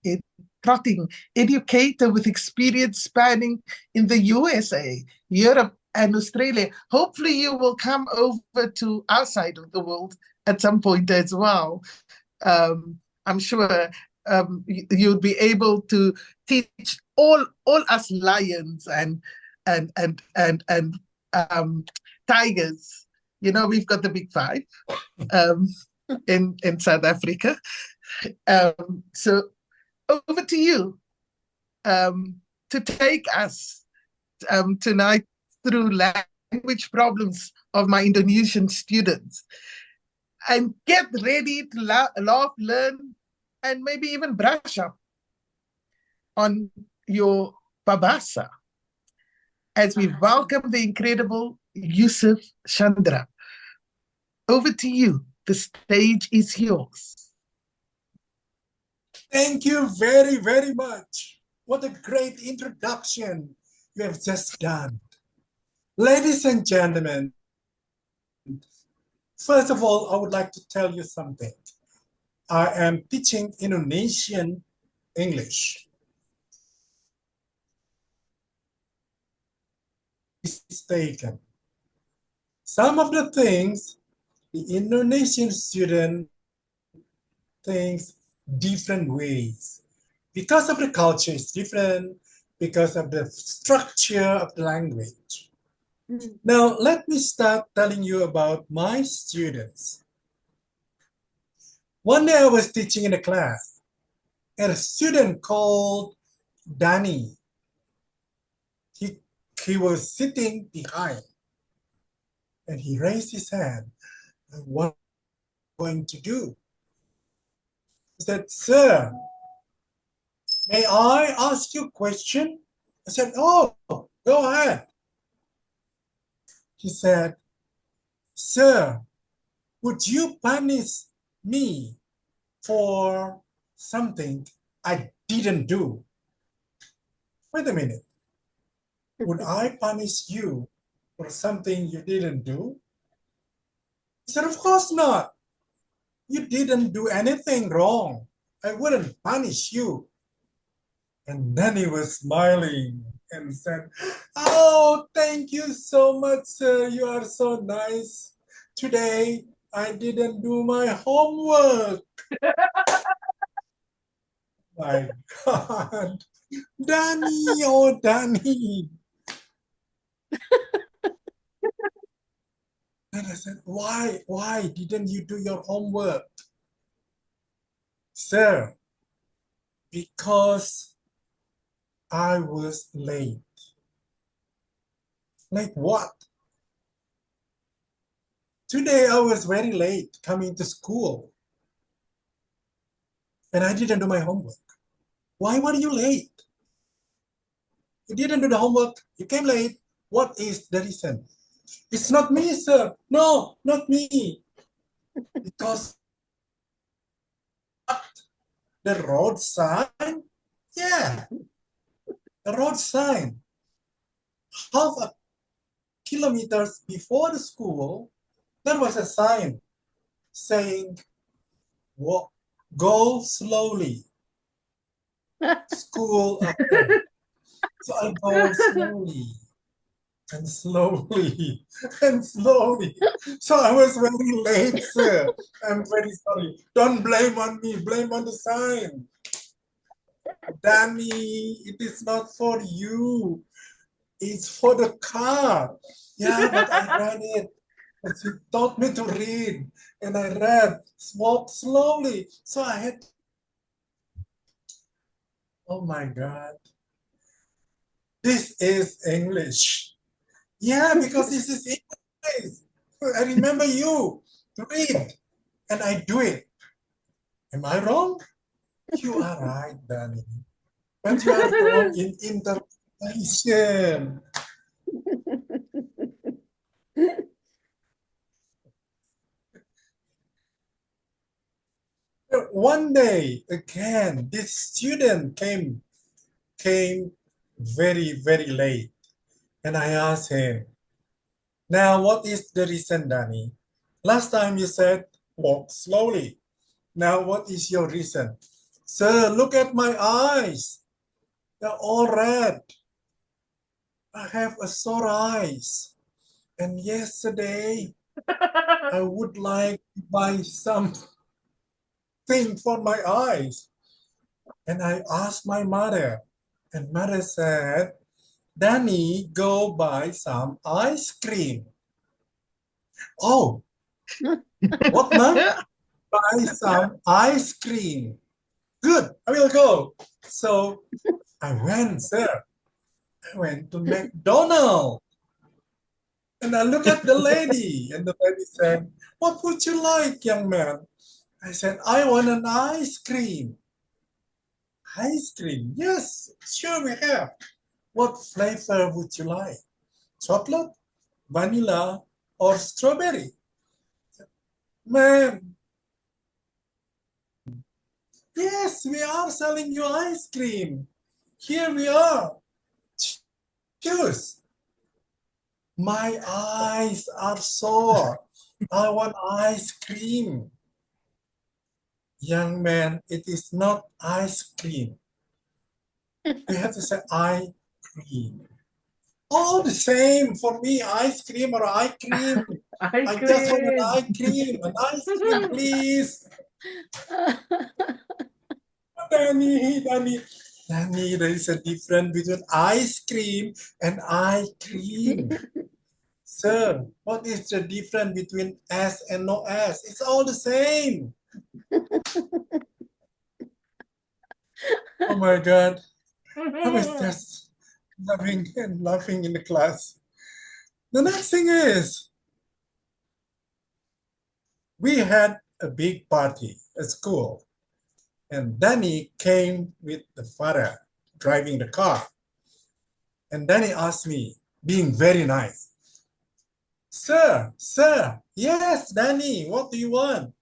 Speaker 2: trotting educator with experience spanning in the USA, Europe, and Australia. Hopefully you will come over to our side of the world at some point as well. I'm sure you'll be able to teach all us lions and tigers. We've got the big five in South Africa. So over to you to take us tonight through language problems of my Indonesian students. And get ready to laugh, learn, and maybe even brush up on your babasa as we welcome the incredible Yusuf Chandra. Over to you. The stage is yours.
Speaker 6: Thank you very, very much. What a great introduction you have just done. Ladies and gentlemen, first of all, I would like to tell you something. I am teaching Indonesian English. Mistaken. Some of the things the Indonesian student thinks different ways. Because of the culture is different, because of the structure of the language. Now, let me start telling you about my students. One day I was teaching in a class, and a student called Danny. He was sitting behind, and he raised his hand. What am I going to do? He said, "Sir, may I ask you a question?" I said, "Oh, go ahead." He said, "Sir, would you punish me for something I didn't do?" Wait a minute. Would I punish you for something you didn't do? He said, "Of course not. You didn't do anything wrong. I wouldn't punish you." And then he was smiling and said, "Oh, thank you so much, sir. You are so nice. Today, I didn't do my homework." My God. Danny, oh, Danny. And I said, why didn't you do your homework? "Sir, because I was late." Like what? "Today I was very late coming to school, and I didn't do my homework." "Why were you late? You didn't do the homework, you came late. What is the reason?" "It's not me, sir. No, not me. Because the road sign, yeah, the road sign, half a kilometer before the school, there was a sign saying, walk, go slowly. School open." So I go slowly and slowly and slowly. So I was very late, sir. I'm very sorry. Don't blame on me, blame on the sign. "Danny, it is not for you. It's for the car." "Yeah, but I read it. But he taught me to read. And I read, walk slowly." So I had, oh my God. this is English. Yeah, because this is English. I remember you read and I do it. Am I wrong? You are right, Danny. But you are wrong in interpretation. One day, again, this student came very, very late. And I asked him, now what is the reason, Danny? Last time you said, walk slowly. Now what is your reason? Sir, look at my eyes. They're all red. I have a sore eyes. And yesterday, I would like to buy something for my eyes. And I asked my mother. And mother said, Danny, go buy some ice cream. Oh, what, mom? Buy some ice cream. Good, I will go. So I went, sir. I went to McDonald's. And I look at the lady. And the lady said, what would you like, young man? I said, I want an ice cream. Ice cream? Yes, sure we have. What flavor would you like? Chocolate, vanilla, or strawberry? Ma'am, yes, we are selling you ice cream. Here we are. Choose. My eyes are sore. I want ice cream. Young man, it is not ice cream. You have to say eye cream. All the same for me, ice cream or eye cream. I just want an eye cream, an ice cream, please. Danny, there is a difference between ice cream and eye cream. Sir, what is the difference between S and no S? It's all the same. Oh my God. I was just laughing and laughing in the class. The next thing is, we had a big party at school. And Danny came with the father driving the car. And Danny asked me, being very nice, Sir, yes, Danny, what do you want?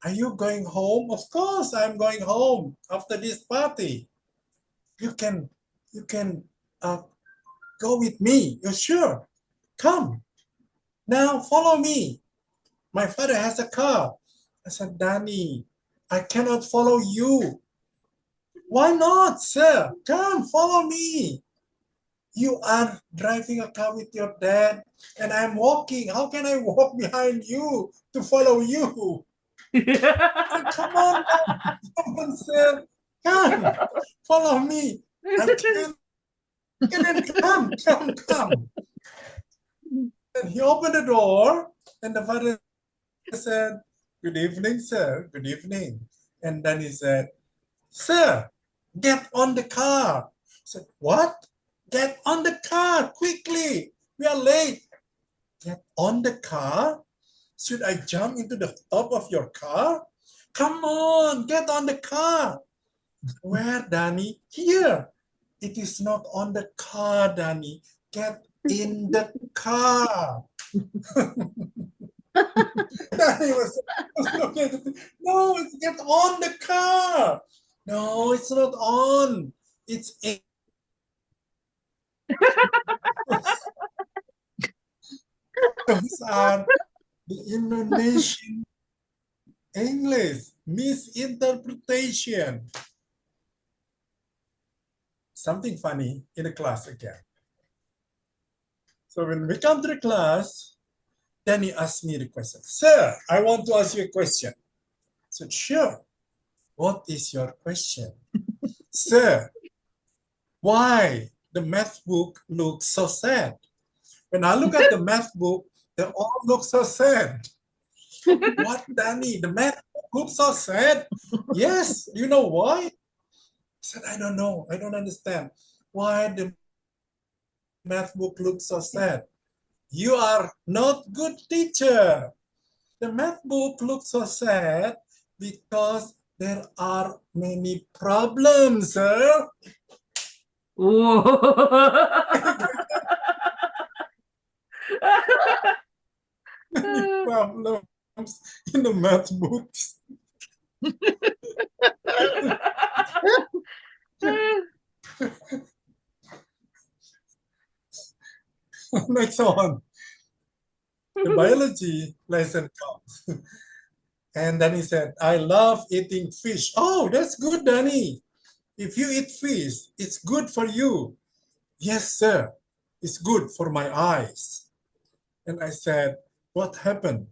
Speaker 6: Are you going home? Of course, I'm going home after this party. You can go with me. You're sure? Come. Now follow me. My father has a car. I said, Danny, I cannot follow you. Why not, sir? Come, follow me. You are driving a car with your dad, and I'm walking. How can I walk behind you to follow you? Said, come on, sir. Come, follow me. I can't. Come. And he opened the door, and the father said, good evening, sir. Good evening. And then he said, sir, get on the car. I said, what? Get on the car quickly. We are late. Get on the car? Should I jump into the top of your car? Come on, get on the car. Where, Danny? Here. It is not on the car, Danny. Get in the car. Danny was looking at the, no, it's get on the car. No, it's not on. It's in. Those are the Indonesian English misinterpretation. Something funny in the class again. So when we come to the class, then he asked me the question. Sir, I want to ask you a question. I said, sure. What is your question? Sir, why the math book looks so sad? When I look at the math book, they all look so sad. What, Danny? The math book looks so sad? Yes. Do you know why? I said, I don't know. I don't understand. Why the math book looks so sad. You are not good teacher. The math book looks so sad because there are many problems, sir.
Speaker 4: Whoa.
Speaker 6: Many problems in the math books. Next one. The biology lesson comes. And then he said, I love eating fish. Oh, that's good, Danny. If you eat fish, it's good for you. Yes, sir. It's good for my eyes. And I said, what happened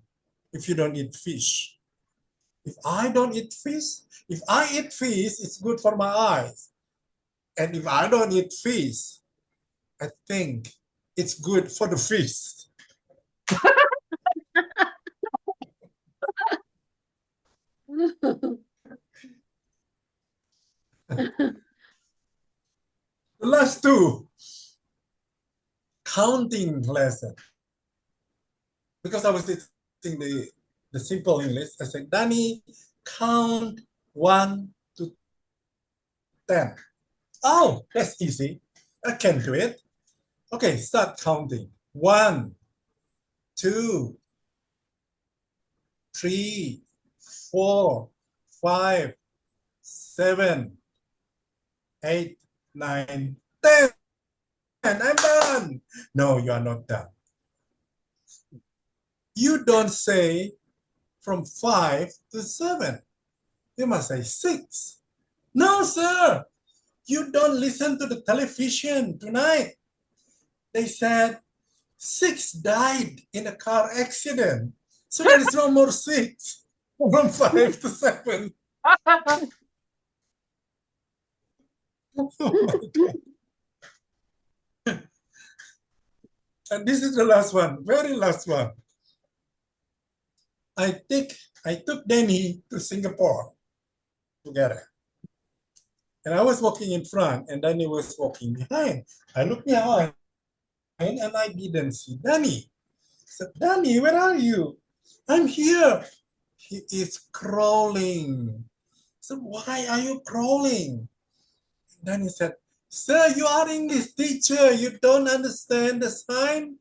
Speaker 6: if you don't eat fish? If I don't eat fish, if I eat fish, it's good for my eyes. And if I don't eat fish, I think it's good for the fish. The last two, counting lesson. Because I was teaching the simple English, I said, Danny, count 1 to 10. Oh, that's easy. I can do it. Okay, start counting. 1, 2, 3, 4, 5, 7, 8, 9, 10. I'm done. No, you are not done. You don't say from 5 to 7. You must say 6. No, sir. You don't listen to the television tonight. They said 6 died in a car accident. So there is no more 6 from 5 to 7. Oh my God. And this is the last one, very last one. I took Danny to Singapore together. And I was walking in front and Danny was walking behind. I looked behind and I didn't see Danny. I said, Danny, where are you? I'm here. He is crawling. I said, why are you crawling? Danny said, sir, you are English teacher. You don't understand the sign?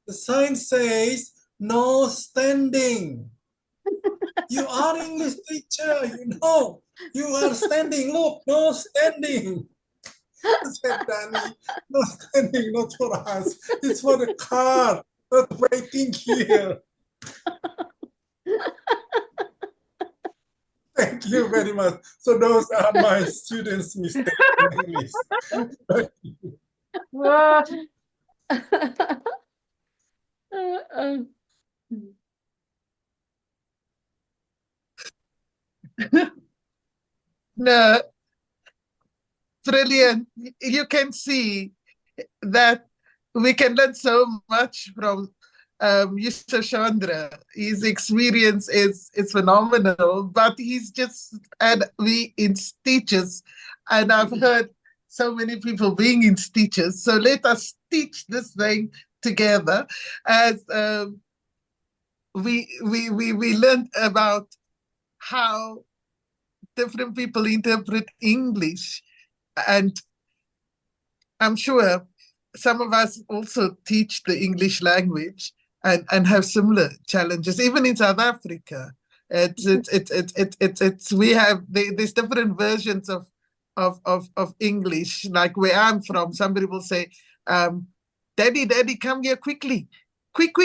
Speaker 6: The sign says no standing. You are English teacher, you know. You are standing. Look, no standing. I said, Danny, no standing, not for us. It's for the car, not waiting here. Thank you very much. So those are my students' mistakes in English.
Speaker 2: No, brilliant. You can see that we can learn so much from Yusuf Chandra. His experience is phenomenal, but he's just, and we in teachers, and I've heard so many people being in teachers. So let us teach this thing together as we learned about how different people interpret English, and I'm sure some of us also teach the English language and have similar challenges. Even in South Africa, we have there's different versions of English. Like where I'm from, somebody will say, "Daddy, come here quickly, quick."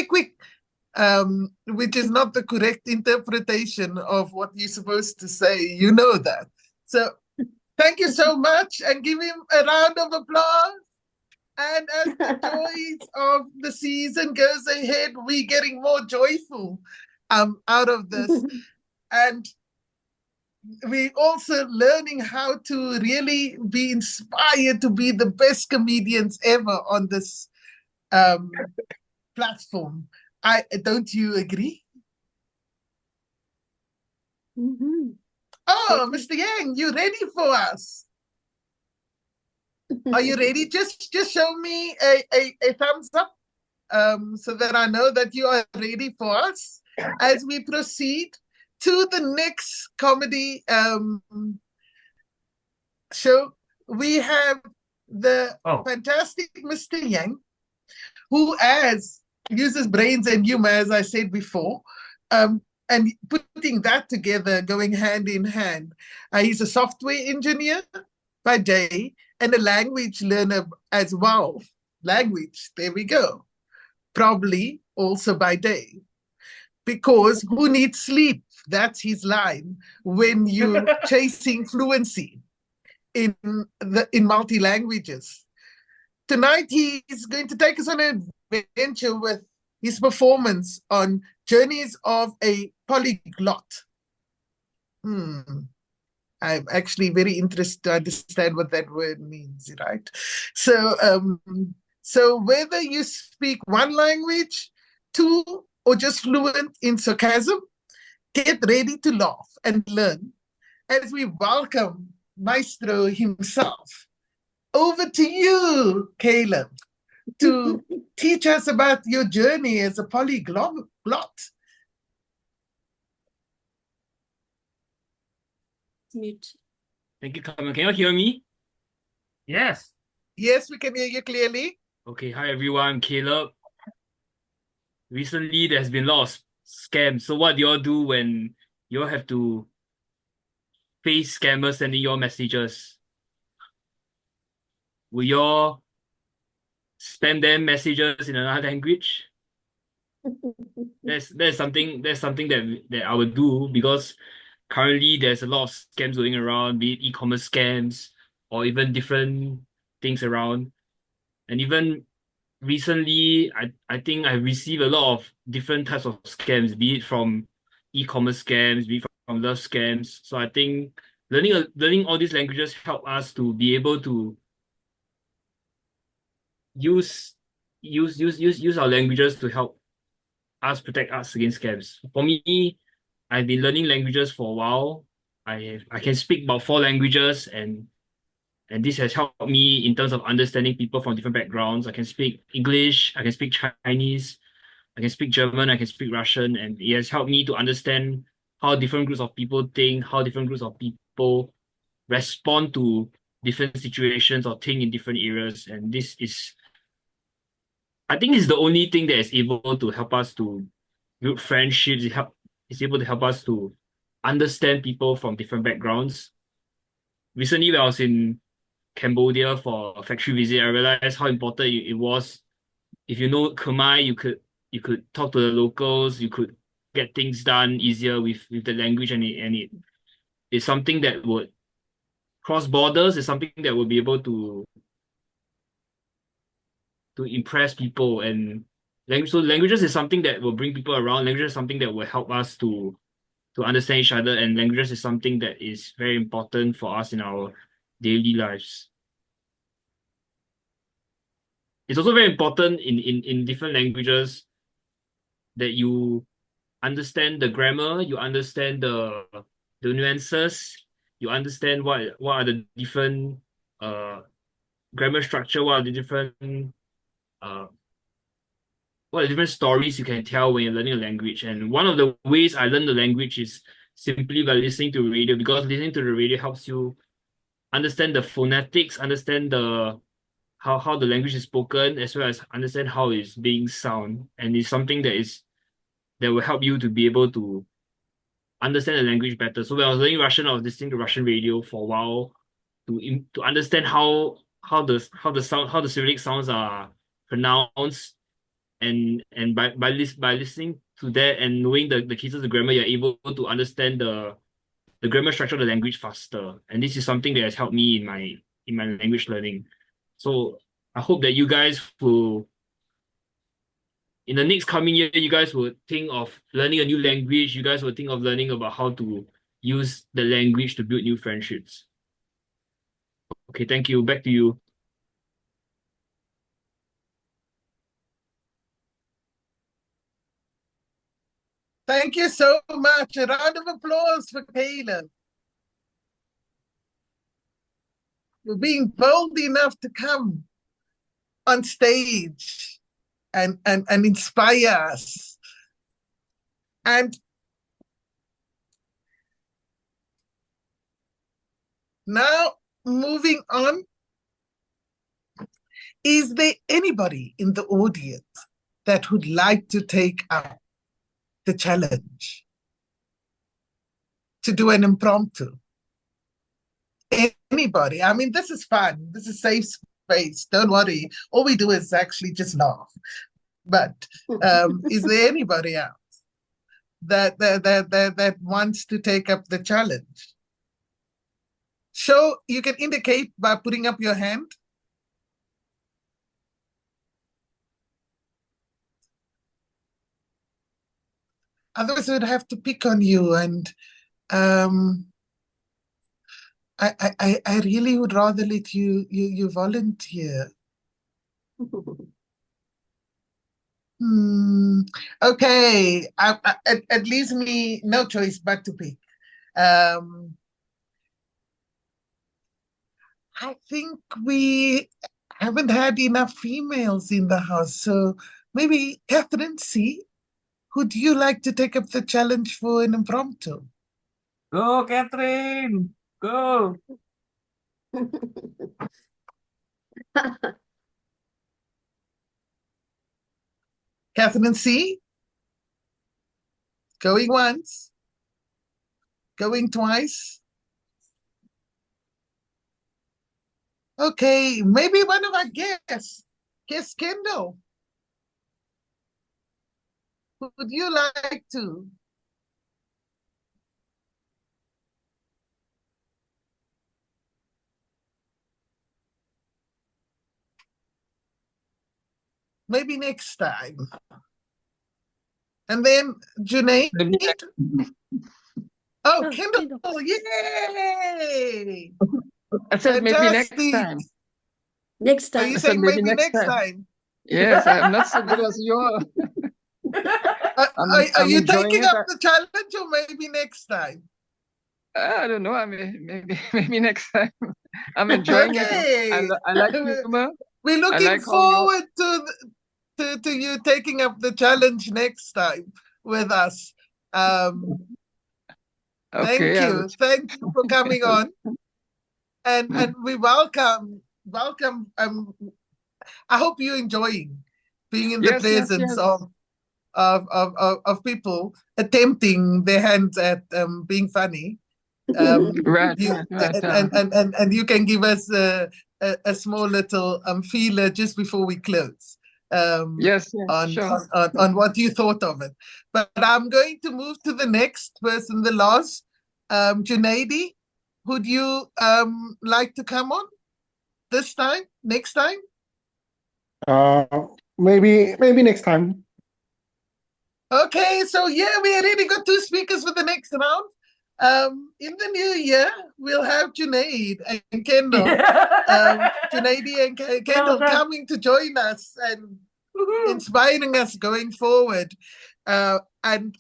Speaker 2: Which is not the correct interpretation of what you're supposed to say. You know that. So thank you so much, and give him a round of applause. And as the joys of the season goes ahead, we're getting more joyful out of this. And we're also learning how to really be inspired to be the best comedians ever on this platform. Don't you agree?
Speaker 3: Mm-hmm.
Speaker 2: Oh, Mr. Yang, you ready for us? Are you ready? Just show me a thumbs up so that I know that you are ready for us as we proceed to the next comedy show. We have the fantastic Mr. Yang, who uses brains and humor, as I said before, and putting that together, going hand in hand. He's a software engineer by day and a language learner as well. Language, there we go. Probably also by day. Because who needs sleep? That's his line when you're chasing fluency in multi languages. Tonight he's going to take us on an adventure with his performance on Journeys of a Polyglot. I'm actually very interested to understand what that word means, right? So whether you speak one language, two, or just fluent in sarcasm, get ready to laugh and learn as we welcome Maestro himself. Over to you, Caleb, to teach us about your journey as a polyglot.
Speaker 4: Smidt. Thank you, Carmen. Can you hear me?
Speaker 1: Yes.
Speaker 2: Yes, we can hear you clearly.
Speaker 4: Okay, hi everyone, I'm Caleb. Recently, there's been a lot of scams. So what do y'all do when y'all have to face scammers sending your messages? Will y'all spam them messages in another language? That's something that I would do, because currently there's a lot of scams going around, be it e-commerce scams or even different things around. And even recently, I think I received a lot of different types of scams, be it from e-commerce scams, be it from love scams. So I think learning all these languages help us to be able to use our languages to help us protect us against scams. For me, I've been learning languages for a while. I can speak about 4 languages, and this has helped me in terms of understanding people from different backgrounds. I can speak English, I can speak Chinese, I can speak German, I can speak Russian, and it has helped me to understand how different groups of people think, how different groups of people respond to different situations or think in different areas. And this is, I think, is the only thing that is able to help us to build friendships. It's able to help us to understand people from different backgrounds. Recently, when I was in Cambodia for a factory visit, I realized how important it was. If you know Khmer, you could talk to the locals, you could get things done easier with the language, and it is something that would cross borders, is something that would be able to impress people. And languages is something that will bring people around. Languages is something that will help us to understand each other, and languages is something that is very important for us in our daily lives. It's also very important in different languages that you understand the grammar, you understand the nuances, you understand what are the different grammar structure, what are the different stories you can tell when you're learning a language. And one of the ways I learn the language is simply by listening to radio, because listening to the radio helps you understand the phonetics, understand the how the language is spoken, as well as understand how it's being sound. And it's something that will help you to be able to understand the language better. So when I was learning Russian, I was listening to Russian radio for a while to understand how the Cyrillic sounds are pronounced. And by listening to that and knowing the cases of grammar, you're able to understand the grammar structure of the language faster. And this is something that has helped me in my language learning. So I hope that you guys will, in the next coming year, you guys will think of learning a new language. You guys will think of learning about how to use the language to build new friendships. Okay, thank you. Back to you.
Speaker 2: Thank you so much. A round of applause for Caleb. for being bold enough to come on stage and inspire us. And now, moving on, is there anybody in the audience that would like to take up the challenge to do an impromptu? Anybody? I mean, this is fun. This is safe space. Don't worry. All we do is actually just laugh. But is there anybody else that wants to take up the challenge? So you can indicate by putting up your hand. Otherwise, we'd have to pick on you, and I really would rather let you volunteer. Okay, it leaves me no choice but to pick. I think we haven't had enough females in the house, so maybe Catherine C. Would you like to take up the challenge for an impromptu?
Speaker 7: Go, Catherine! Go!
Speaker 2: Catherine C. Going once. Going twice. Okay, maybe one of our guests. Guest Kendall. Would you like to? Maybe next time. And then Junaid. Oh, Kendall. Yay!
Speaker 8: I said maybe next time.
Speaker 3: Next
Speaker 2: Are
Speaker 3: time.
Speaker 2: you
Speaker 8: I said
Speaker 2: saying
Speaker 8: maybe
Speaker 2: maybe
Speaker 8: next
Speaker 2: next
Speaker 8: time.
Speaker 2: time?
Speaker 8: Yes, I'm not so good as you are.
Speaker 2: Are
Speaker 8: I'm
Speaker 2: you
Speaker 8: enjoying
Speaker 2: taking
Speaker 8: it.
Speaker 2: up the challenge or maybe next time?
Speaker 8: I don't know. I mean, maybe next time. I'm enjoying
Speaker 2: Okay.
Speaker 8: it. I like humor.
Speaker 2: We're
Speaker 8: I
Speaker 2: looking
Speaker 8: like how you.
Speaker 2: forward to you taking up the challenge next time with us. Thank
Speaker 8: Okay, I
Speaker 2: you.
Speaker 8: will.
Speaker 2: Thank you for coming on. And we welcome. I hope you're enjoying being in the
Speaker 8: Yes, yes,
Speaker 2: presence
Speaker 8: yes.
Speaker 2: of people attempting their hands at being funny.
Speaker 8: Right,
Speaker 2: You
Speaker 8: right.
Speaker 2: and you can give us a small little feeler just before we close
Speaker 8: Yes, yes,
Speaker 2: on
Speaker 8: sure.
Speaker 2: what you thought of it. But I'm going to move to the next person, the last. Junaidi, would you like to come on this time, next time?
Speaker 9: Maybe next time.
Speaker 2: Okay, so yeah, we already got 2 speakers for the next round. In the new year, we'll have Junaid and Kendall. Junaidi and Kendall coming to join us and inspiring us going forward. And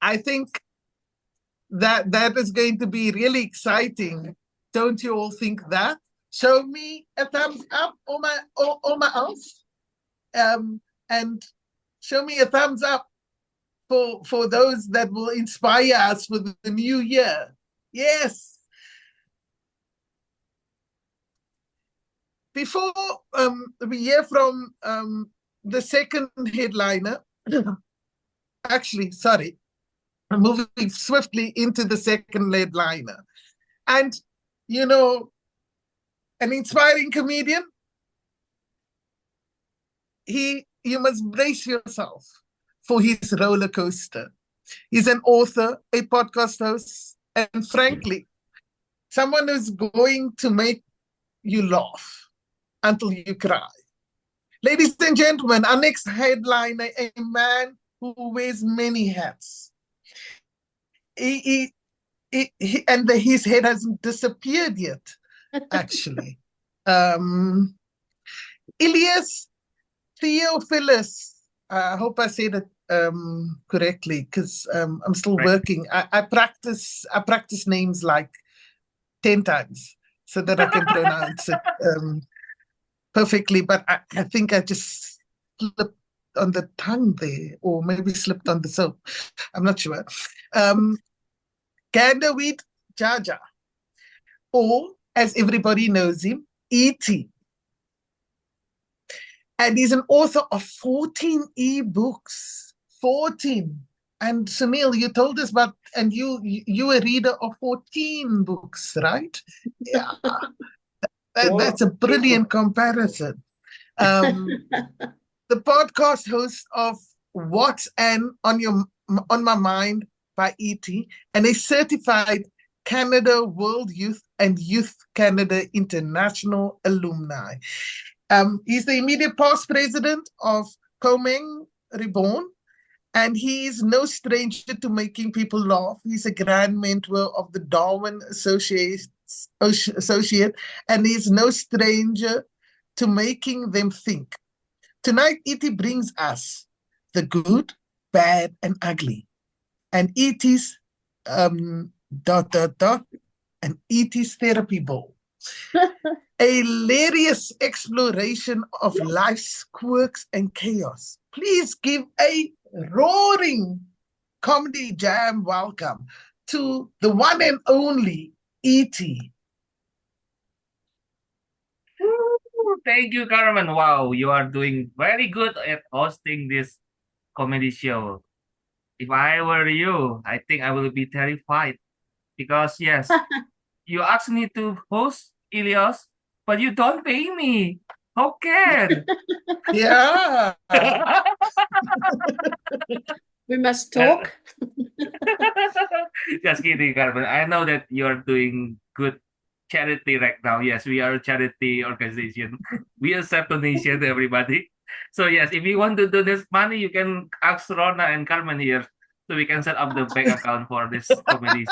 Speaker 2: I think that is going to be really exciting. Don't you all think that? Show me a thumbs up or my else. And show me a thumbs up for those that will inspire us for the new year. Yes. Before we hear from the second headliner, actually, sorry, I'm moving swiftly into the second headliner. And, you know, an inspiring comedian, you must brace yourself for his roller coaster. He's an author, a podcast host, and frankly, someone who's going to make you laugh until you cry. Ladies and gentlemen, our next headliner, a man who wears many hats. His head hasn't disappeared yet, actually. Eleos Theofilus. I hope I said it correctly because I'm still working. I practice names like 10 times. so that I can pronounce it perfectly. But I think I just slipped on the tongue there, or maybe slipped on the soap. I'm not sure. Gandawidjaja, or as everybody knows him, E.T. And he's an author of 14 ebooks. 14. And Sunil, you told us about, and you a reader of 14 books, right? Yeah. That's a brilliant comparison. The podcast host of What's on My Mind by E.T. and a certified Canada World Youth and Youth Canada International alumni. He's the immediate past president of Comeng Reborn, and he's no stranger to making people laugh. He's a grand mentor of the Darwin Associate, and he's no stranger to making them think. Tonight, E.T. brings us the good, bad, and ugly. And E.T.'s and E.T.'s therapy bowl. A hilarious exploration of life's quirks and chaos. Please give a roaring comedy jam welcome to the one and only E.T.
Speaker 7: Thank you, Carmen. Wow, you are doing very good at hosting this comedy show. If I were you, I think I will be terrified because yes, you asked me to host Eleos, but you don't pay me. How can?
Speaker 2: Yeah.
Speaker 3: We must talk.
Speaker 7: Just kidding, Carmen. I know that you're doing good charity right now. Yes, we are a charity organization. We accept donation to everybody. So yes, if you want to donate money, you can ask Rona and Carmen here, so we can set up the bank account for this comedy.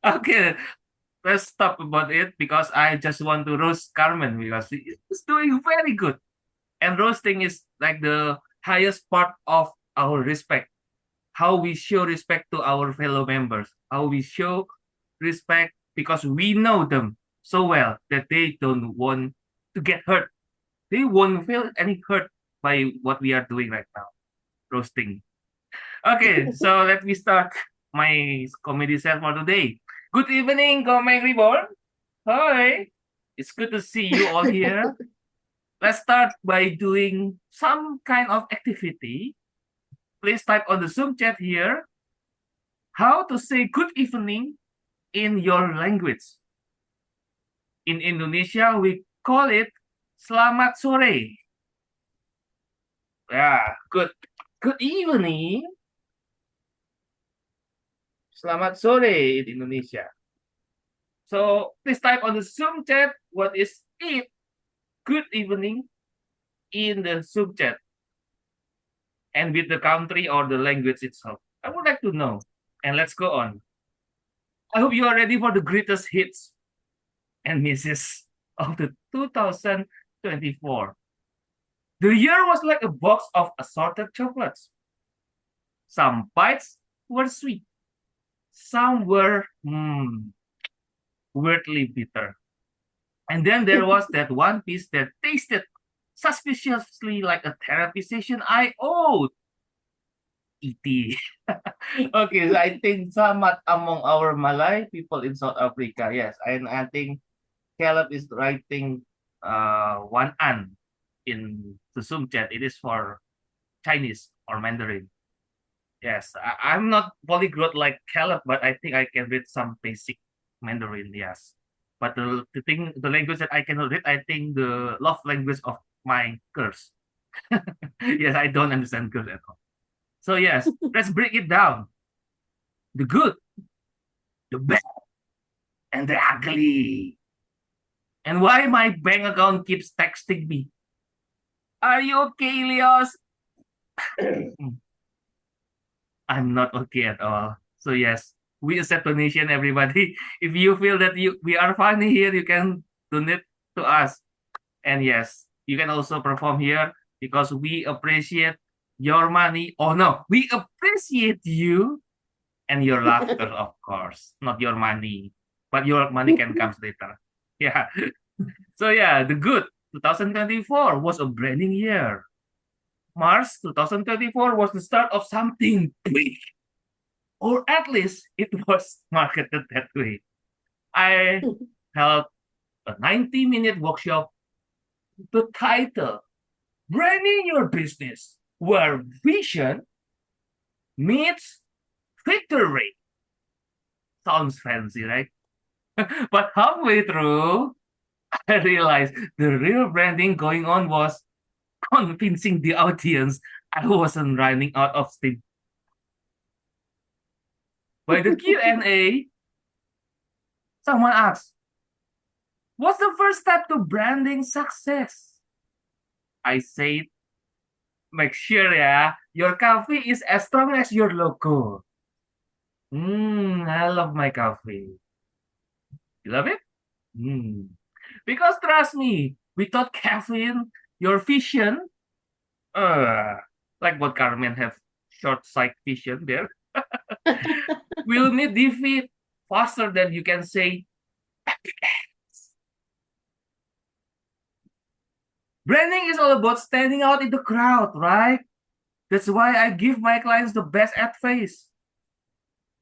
Speaker 7: Okay, let's stop about it because I just want to roast Carmen because he's doing very good. And roasting is like the highest part of our respect. How we show respect to our fellow members. How we show respect because we know them so well that they don't want to get hurt. They won't feel any hurt by what we are doing right now, roasting. Okay, so let me start my comedy set for today. Good evening, Comeng Reborn. Hi, it's good to see you all here. Let's start by doing some kind of activity. Please type on the Zoom chat here how to say good evening in your language. In Indonesia, we call it Selamat sore. Yeah, good evening. Selamat sore in Indonesia. So please type on the Zoom chat what is it good evening in the Zoom chat and with the country or the language itself. I would like to know. And let's go on. I hope you are ready for the greatest hits and misses of the 2024. The year was like a box of assorted chocolates. Some bites were sweet. Some were weirdly bitter. And then there was that one piece that tasted suspiciously like a therapy session I owed. E.T. Okay, so I think somewhat among our Malay people in South Africa, yes. And I think Caleb is writing one an in the Zoom chat. It is for Chinese or Mandarin. Yes, I'm not polyglot like Caleb, but I think I can read some basic Mandarin, yes. But the language that I cannot read, I think the love language of my girls. Yes, I don't understand girls at all. So yes, let's break it down. The good, the bad, and the ugly. And why my bank account keeps texting me. Are you okay, Eleos? I'm not okay at all. So yes, we accept donation, everybody. If you feel that we are funny here, you can donate to us. And yes, you can also perform here because we appreciate your money. Oh no, we appreciate you and your laughter, of course, not your money. but your money can come later. Yeah. So yeah, the good 2024 was a branding year. March 2024 was the start of something big, or at least it was marketed that way. I held a 90-minute workshop. The title, Branding Your Business, where vision meets victory. Sounds fancy, right? But halfway through, I realized the real branding going on was convincing the audience I wasn't running out of steam. By the Q&A, someone asked, what's the first step to branding success? I said, make sure your coffee is as strong as your logo. I love my coffee. You love it? Because trust me, without caffeine, your vision, like what Carmen have short sight vision there, will meet defeat faster than you can say epic ends. Branding is all about standing out in the crowd, right? That's why I give my clients the best advice.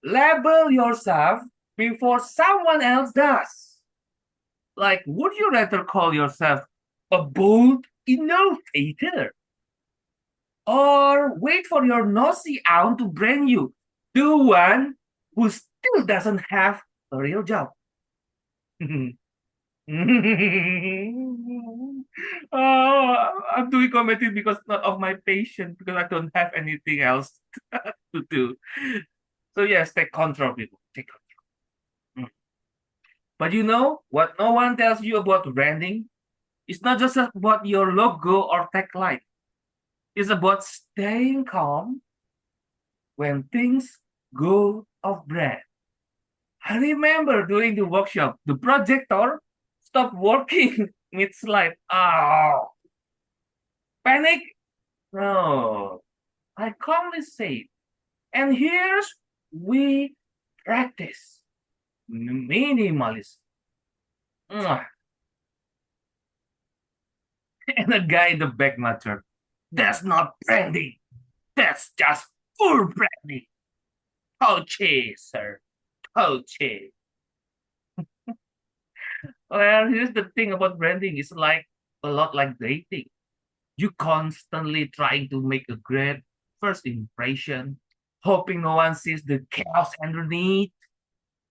Speaker 7: Label yourself before someone else does. Like, would you rather call yourself a bold innovator? Or wait for your nosy aunt to brand you, the one who still doesn't have a real job? I'm doing comedy because not of my passion, because I don't have anything else to do. So yes, take control, people. Take control. But you know what no one tells you about branding? It's not just about your logo or tagline. It's about staying calm when things go off brand. I remember during the workshop, the projector stopped working mid-slide. Oh, panic? No. I calmly said, and here's we practice minimalism. And the guy in the back muttered, that's not branding. That's just poor branding. Touchy, sir. Touchy. Well, here's the thing about branding. It's like a lot like dating. You constantly trying to make a great first impression, hoping no one sees the chaos underneath.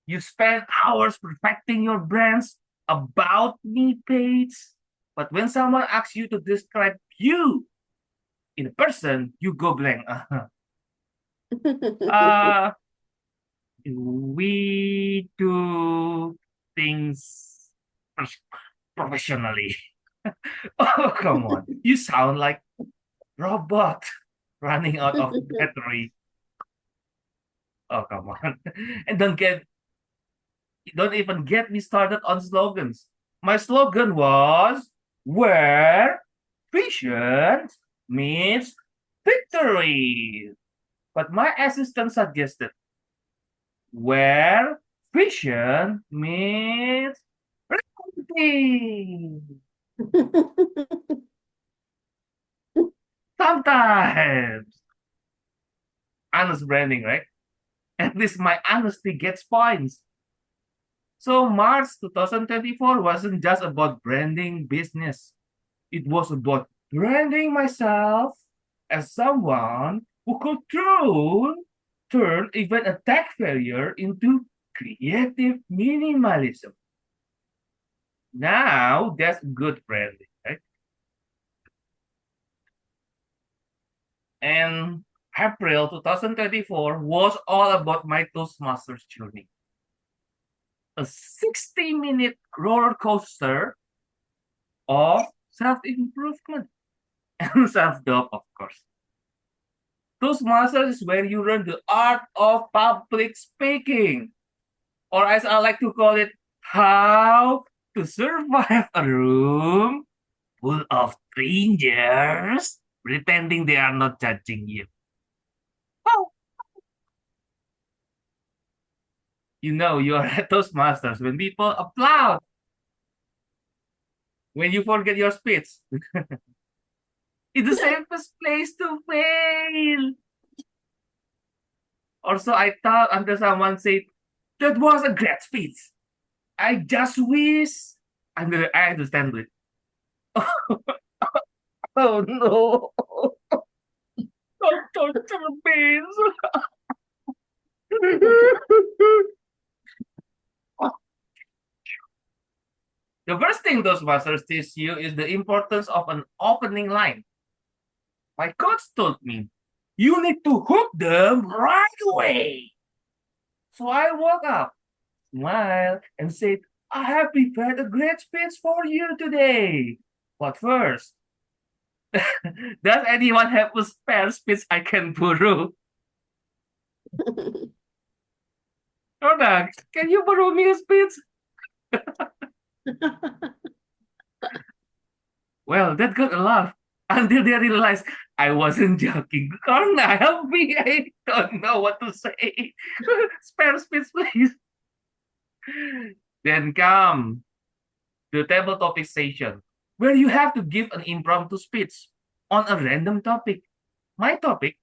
Speaker 7: You spend hours perfecting your brand's about me page, but when someone asks you to describe you in a person, you go blank. We do things professionally. Oh, come on. You sound like robot running out of battery. Oh, come on. And don't even get me started on slogans. My slogan was where vision meets victory. But my assistant suggested where vision meets reality. Sometimes. Honest branding, right? At least my honesty gets points. So March 2024 wasn't just about branding business. It was about branding myself as someone who could turn even a tech failure into creative minimalism. Now that's good branding, right? And April 2024 was all about my Toastmasters journey. A 60-minute roller coaster of self-improvement and self-doubt, of course. Toastmasters is where you learn the art of public speaking, or as I like to call it, how to survive a room full of strangers pretending they are not judging you. Oh. You know, you're at Toastmasters when people applaud when you forget your speech. It's the safest place to fail. Also, I thought until someone said, that was a great speech. I just wish I had to stand with. Oh no. Don't torture me. The first thing those masters teach you is the importance of an opening line. My coach told me, you need to hook them right away. So I woke up, smiled, and said, I have prepared a great speech for you today. But first, does anyone have a spare speech I can borrow? Rodak, can you borrow me a speech? Well, that got a laugh until they realized I wasn't joking. Karna, help me. I don't know what to say. Spare speech, please. Then come the table topic session, where you have to give an impromptu speech on a random topic. My topic,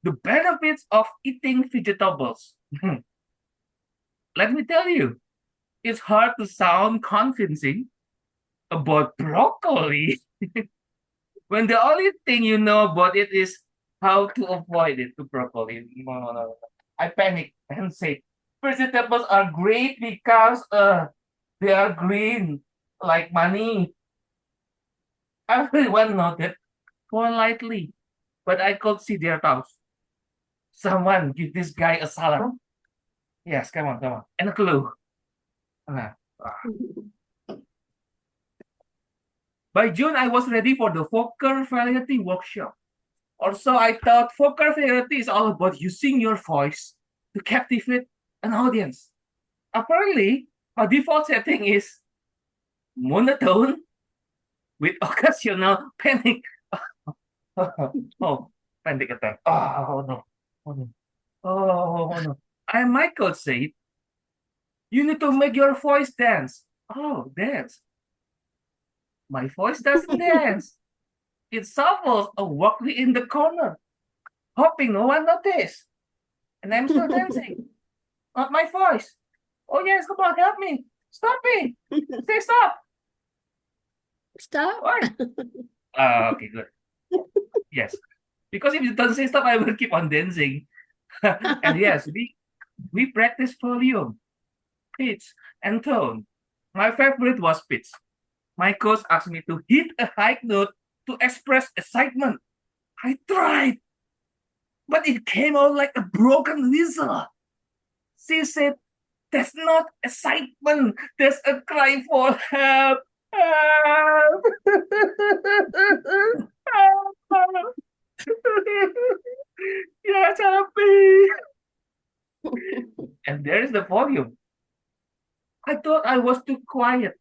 Speaker 7: the benefits of eating vegetables. Let me tell you, it's hard to sound convincing about broccoli when the only thing you know about it is how to avoid it to broccoli. No. I panicked and said, vegetables are great because they are green, like money. Everyone nodded politely, but I could see their thoughts. Someone give this guy a salad. Yes, come on. And a clue. By June, I was ready for the Fokker Variety workshop. Also, I thought Fokker Variety is all about using your voice to captivate an audience. Apparently, our default setting is monotone with occasional panic. Oh, panic attack. Oh no. Oh no. And my coach said, you need to make your voice dance. Oh, dance. My voice doesn't dance. It shuffles awkwardly in the corner, hoping no one noticed. And I'm still dancing. Not my voice. Oh yes, come on, help me. Stop me. Say stop.
Speaker 3: Stop.
Speaker 7: Why? Okay, good. Yes. Because if you don't say stop, I will keep on dancing. And yes, we practice volume, pitch, and tone. My favorite was pitch. My coach asked me to hit a high note to express excitement. I tried, but it came out like a broken whistle. She said, that's not excitement. That's a cry for help. Help. Help. Yes, help me. And there is the volume. I thought I was too quiet.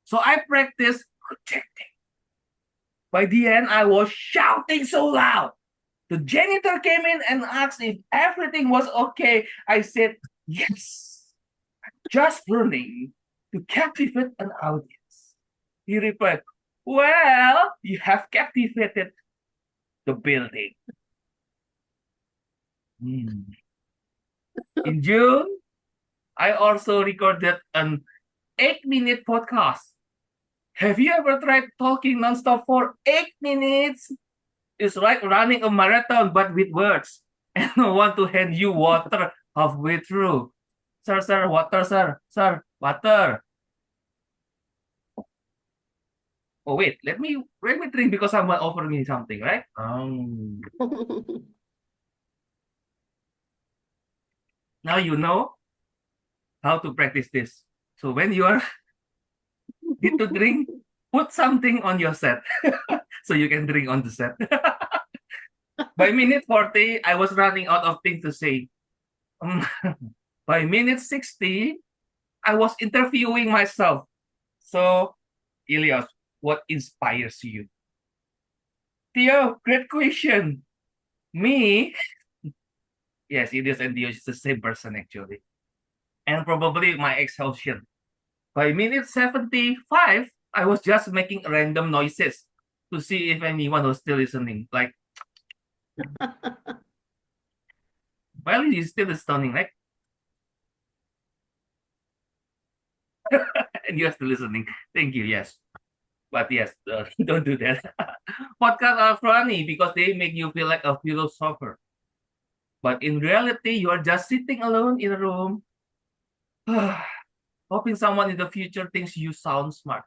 Speaker 7: So I practiced projecting. By the end, I was shouting so loud. The janitor came in and asked if everything was okay. I said, yes, just learning to captivate an audience. He replied, well, you have captivated the building. In June, I also recorded an 8-minute podcast. Have you ever tried talking nonstop for 8 minutes? It's like running a marathon, but with words. And no one to hand you water halfway through. Sir, water, sir. Sir, water. Oh, wait, let me drink because someone offered me something, right? Now you know how to practice this. So when you are need to drink, put something on your set so you can drink on the set. By minute 40, I was running out of things to say. By minute 60, I was interviewing myself. So, Eleos, what inspires you? Theo, great question. Me, Yes, Eleos and Theos is the same person actually. And probably my exhaustion. By minute 75, I was just making random noises to see if anyone was still listening. Like, well, it is still stunning, right? And you're still listening. Thank you, yes. But yes, don't do that. Podcasts are funny because they make you feel like a philosopher. But in reality, you are just sitting alone in a room, hoping someone in the future thinks you sound smart.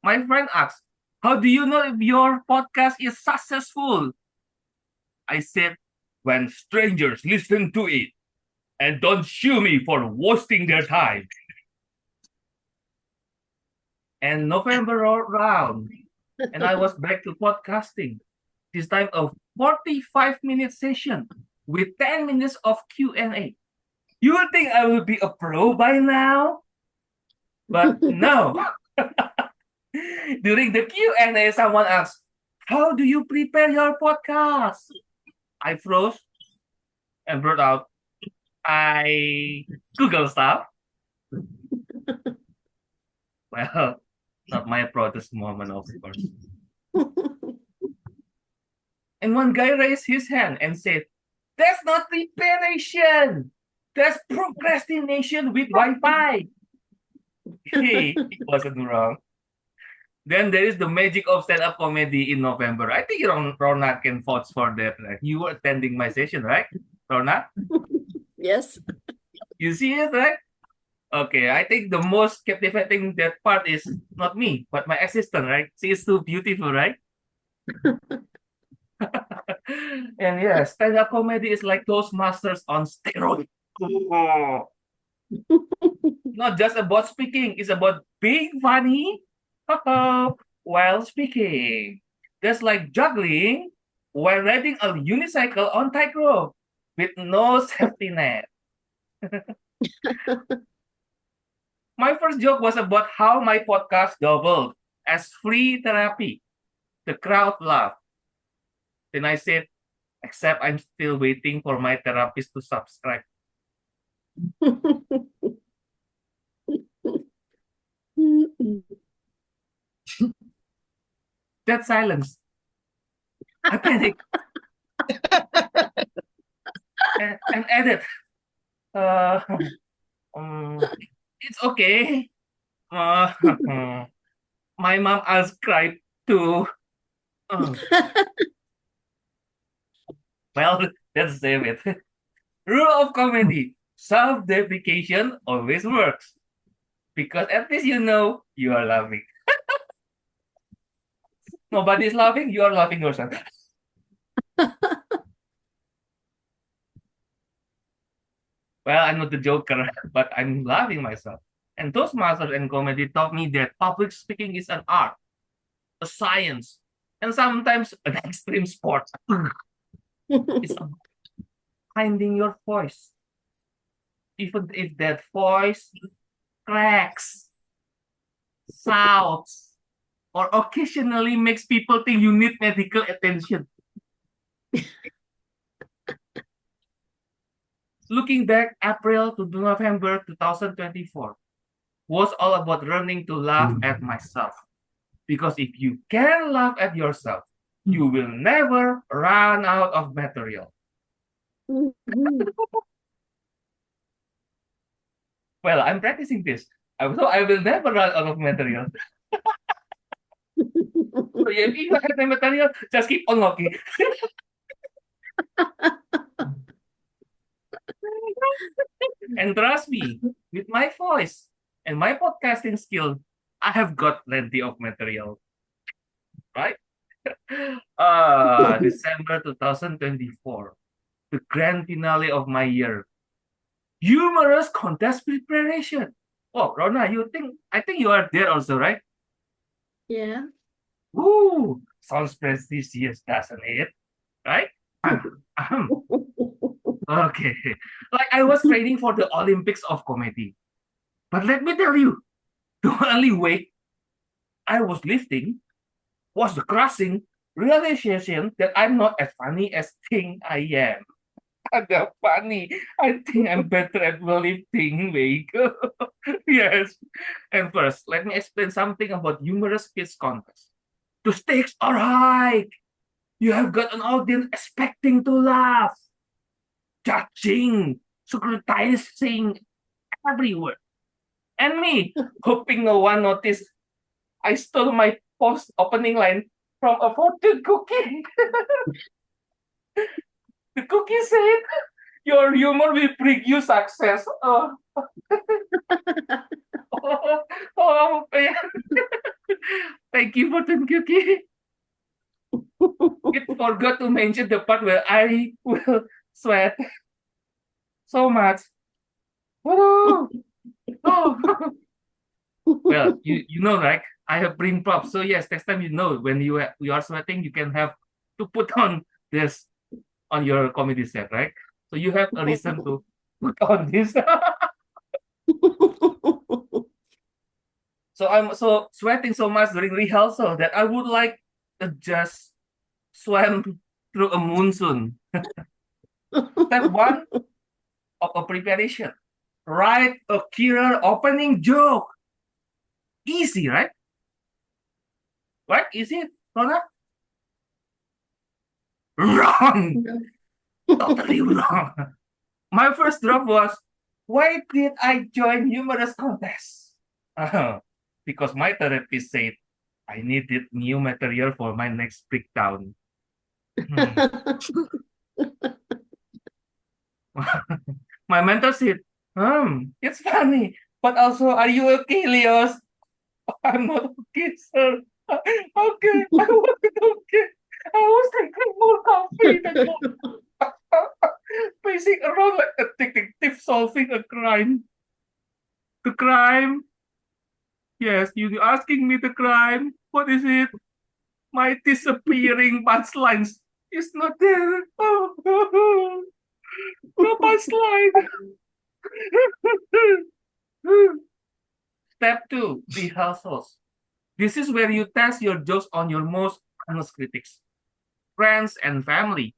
Speaker 7: My friend asks, how do you know if your podcast is successful? I said, when strangers listen to it and don't sue me for wasting their time. And November rolled around, and I was back to podcasting. This time a 45-minute session with 10 minutes of Q&A. You would think I would be a pro by now, but no. During the Q&A, someone asked, how do you prepare your podcast? I froze and brought out, I Google stuff. Well, not my proudest moment, of course. And one guy raised his hand and said, that's not preparation. That's procrastination with Wi-Fi. Hey, he wasn't wrong. Then there is the magic of stand-up comedy in November. I think Rona can vouch for that. Right? You were attending my session, right, Rona?
Speaker 3: Yes.
Speaker 7: You see it, right? Okay, I think the most captivating that part is not me, but my assistant, right? She is too beautiful, right? And yeah, stand-up comedy is like Toastmasters on steroids. Not just about speaking, it's about being funny while speaking. That's like juggling while riding a unicycle on tightrope with no safety net. My first joke was about how my podcast doubled as free therapy. The crowd laughed. Then I said, except I'm still waiting for my therapist to subscribe. That silence. I panicked. and added, it's okay. My mom ascribed to. Well, let's save it. Rule of comedy. Self-deprecation always works. Because at least you know you are laughing. Nobody's laughing, you are laughing yourself. Well, I'm not the joker, but I'm laughing myself. And those masters in comedy taught me that public speaking is an art, a science, and sometimes an extreme sport. It's about finding your voice. Even if that voice cracks, shouts, or occasionally makes people think you need medical attention. Looking back, April to November 2024 was all about learning to laugh at myself. Because if you can laugh at yourself, you will never run out of material. Well, I'm practicing this. So I will never run out of material. So if you have the material, just keep on walking. And trust me, with my voice and my podcasting skill, I have got plenty of material. Right? December 2024, the grand finale of my year. Humorous contest preparation. Oh, Rona, I think you are there also, right?
Speaker 3: Yeah.
Speaker 7: Ooh, sounds prestigious, doesn't it? Right? Okay. Like I was training for the Olympics of comedy. But let me tell you, the only weight I was lifting was the crushing realization that I'm not as funny as think I am. That's funny. I think I'm better at lifting, Meiko. Yes. And first, let me explain something about humorous speech contest. The stakes are high. You have got an audience expecting to laugh, judging, scrutinizing every word. And me, hoping no one noticed, I stole my post opening line from a fortune cookie. The cookie said, "Your humor will bring you success." Oh, yeah. Thank you, fortune cookie. It forgot to mention the part where I will sweat so much. Oh, oh. Well, you know, right? I have brain props. So yes, next time when you are sweating, you can have to put on this on your comedy set, right? So you have a reason to put on this. So I'm so sweating so much during rehearsal that I would like to just swim through a monsoon. Step one of a preparation. Write a killer opening joke. Easy, right? Right? Easy, Rona? Wrong! Totally wrong. My first draft was, why did I join humorous contests? Because my therapist said I needed new material for my next breakdown. My mentor said, it's funny, but also, are you okay, Leos? I'm not okay, sir. Okay, I wasn't okay. I was drinking more coffee than pacing around like a detective solving a crime. The crime? Yes, you asking me the crime. What is it? My disappearing punchlines is not there. Oh, no punchline. Step 2, rehearsals. This is where you test your jokes on your most honest critics, friends, and family.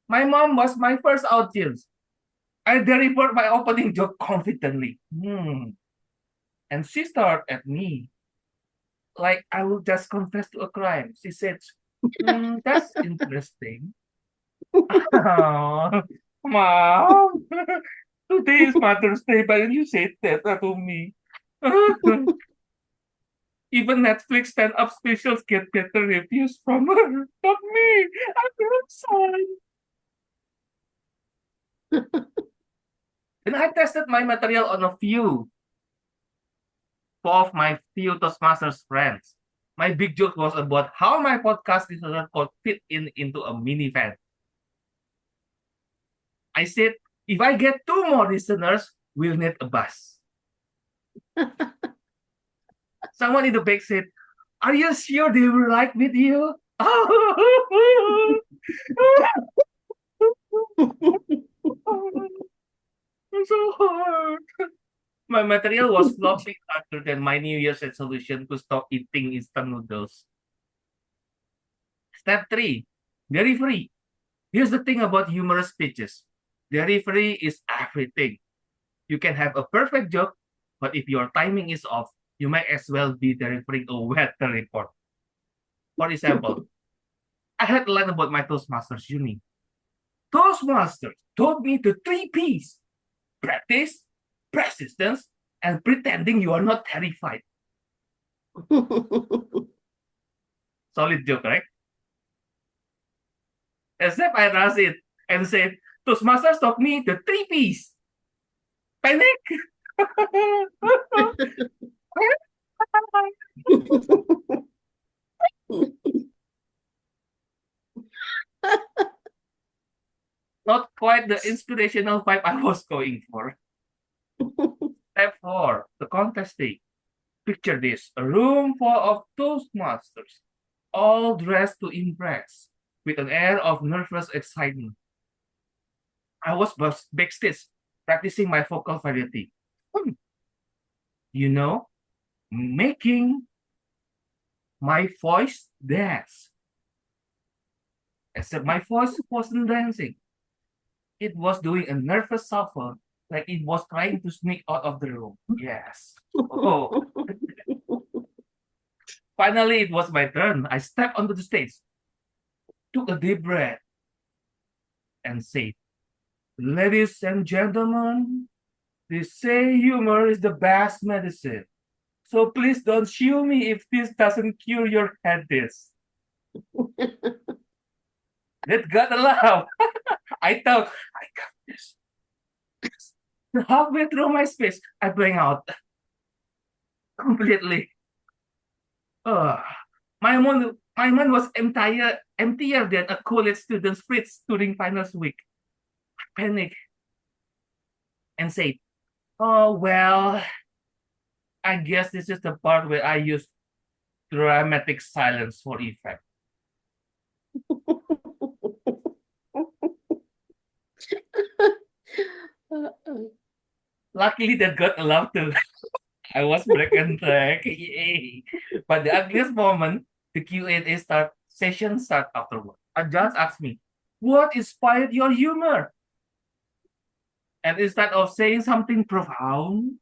Speaker 7: My mom was my first audience. I delivered my opening joke confidently. And she stared at me like I will just confess to a crime. She said, that's interesting. Oh, Mom, today is Mother's Day, but you said that to me. Even Netflix stand-up specials get better reviews from her, not me. I'm sorry. And I tested my material on a few of my few Toastmasters friends. My big joke was about how my podcast listener could fit into a minivan. I said, if I get 2 more listeners, we'll need a bus. Someone in the back said, are you sure they will like with you? It's so hard. My material was flopping harder than my New Year's resolution to stop eating instant noodles. Step 3, delivery. Here's the thing about humorous speeches. Delivery is everything. You can have a perfect joke, but if your timing is off, you might as well be delivering a weather report. For example, I had to learn about my Toastmasters uni. Toastmasters taught me the 3 Ps. Practice, persistence, and pretending you are not terrified. Solid joke, right? Except I rushed it and said, Toastmasters taught me the 3 Ps. Panic. Not quite the inspirational vibe I was going for. Step 4, the contesting. Picture this, a room full of Toastmasters, all dressed to impress, with an air of nervous excitement. I was backstage, practicing my vocal variety. You know, making my voice dance. Except my voice wasn't dancing. it was doing a nervous shuffle, like it was trying to sneak out of the room. Yes. Oh. Finally, it was my turn. I stepped onto the stage, took a deep breath, and said, "Ladies and gentlemen, they say humor is the best medicine. So please don't sue me if this doesn't cure your headaches." That got a laugh. I thought, I got this. Halfway through my speech, I blank out completely. My mind was emptier than a college student's fridge during finals week. I panicked and said, "Oh, well, I guess this is the part where I use dramatic silence for effect." Luckily, that got a laugh too. I was back on track. Yay. But the ugliest moment, the Q&A session start afterward. A judge asked me, "What inspired your humor?" And instead of saying something profound,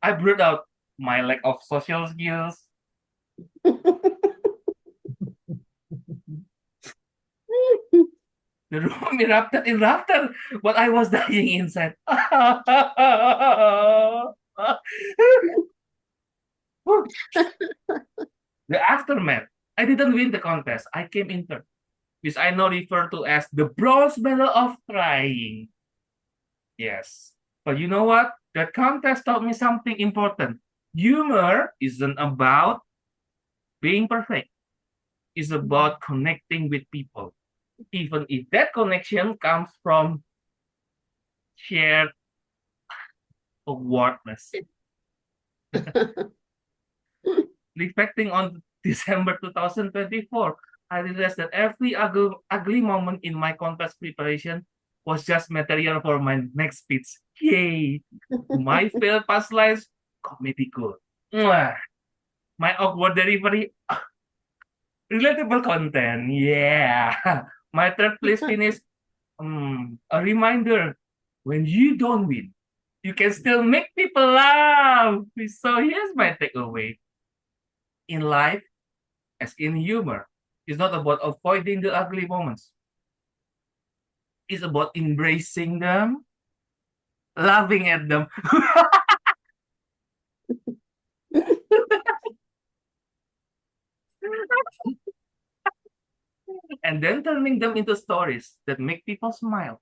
Speaker 7: I brought out my lack of social skills. The room erupted in laughter, but I was dying inside. The aftermath. I didn't win the contest. I came in third, which I now refer to as the bronze medal of trying. Yes. But you know what? That contest taught me something important. Humor isn't about being perfect. It's about connecting with people, even if that connection comes from shared awkwardness. Reflecting on December 2024, I realized that every ugly moment in my contest preparation was just material for my next speech. Yay! My failed past lives, comedy gold. Mwah. My awkward delivery, relatable content. Yeah. My third place finish, a reminder, when you don't win, you can still make people laugh. So here's my takeaway. In life, as in humor, it's not about avoiding the ugly moments. It's about embracing them, laughing at them. And then turning them into stories that make people smile.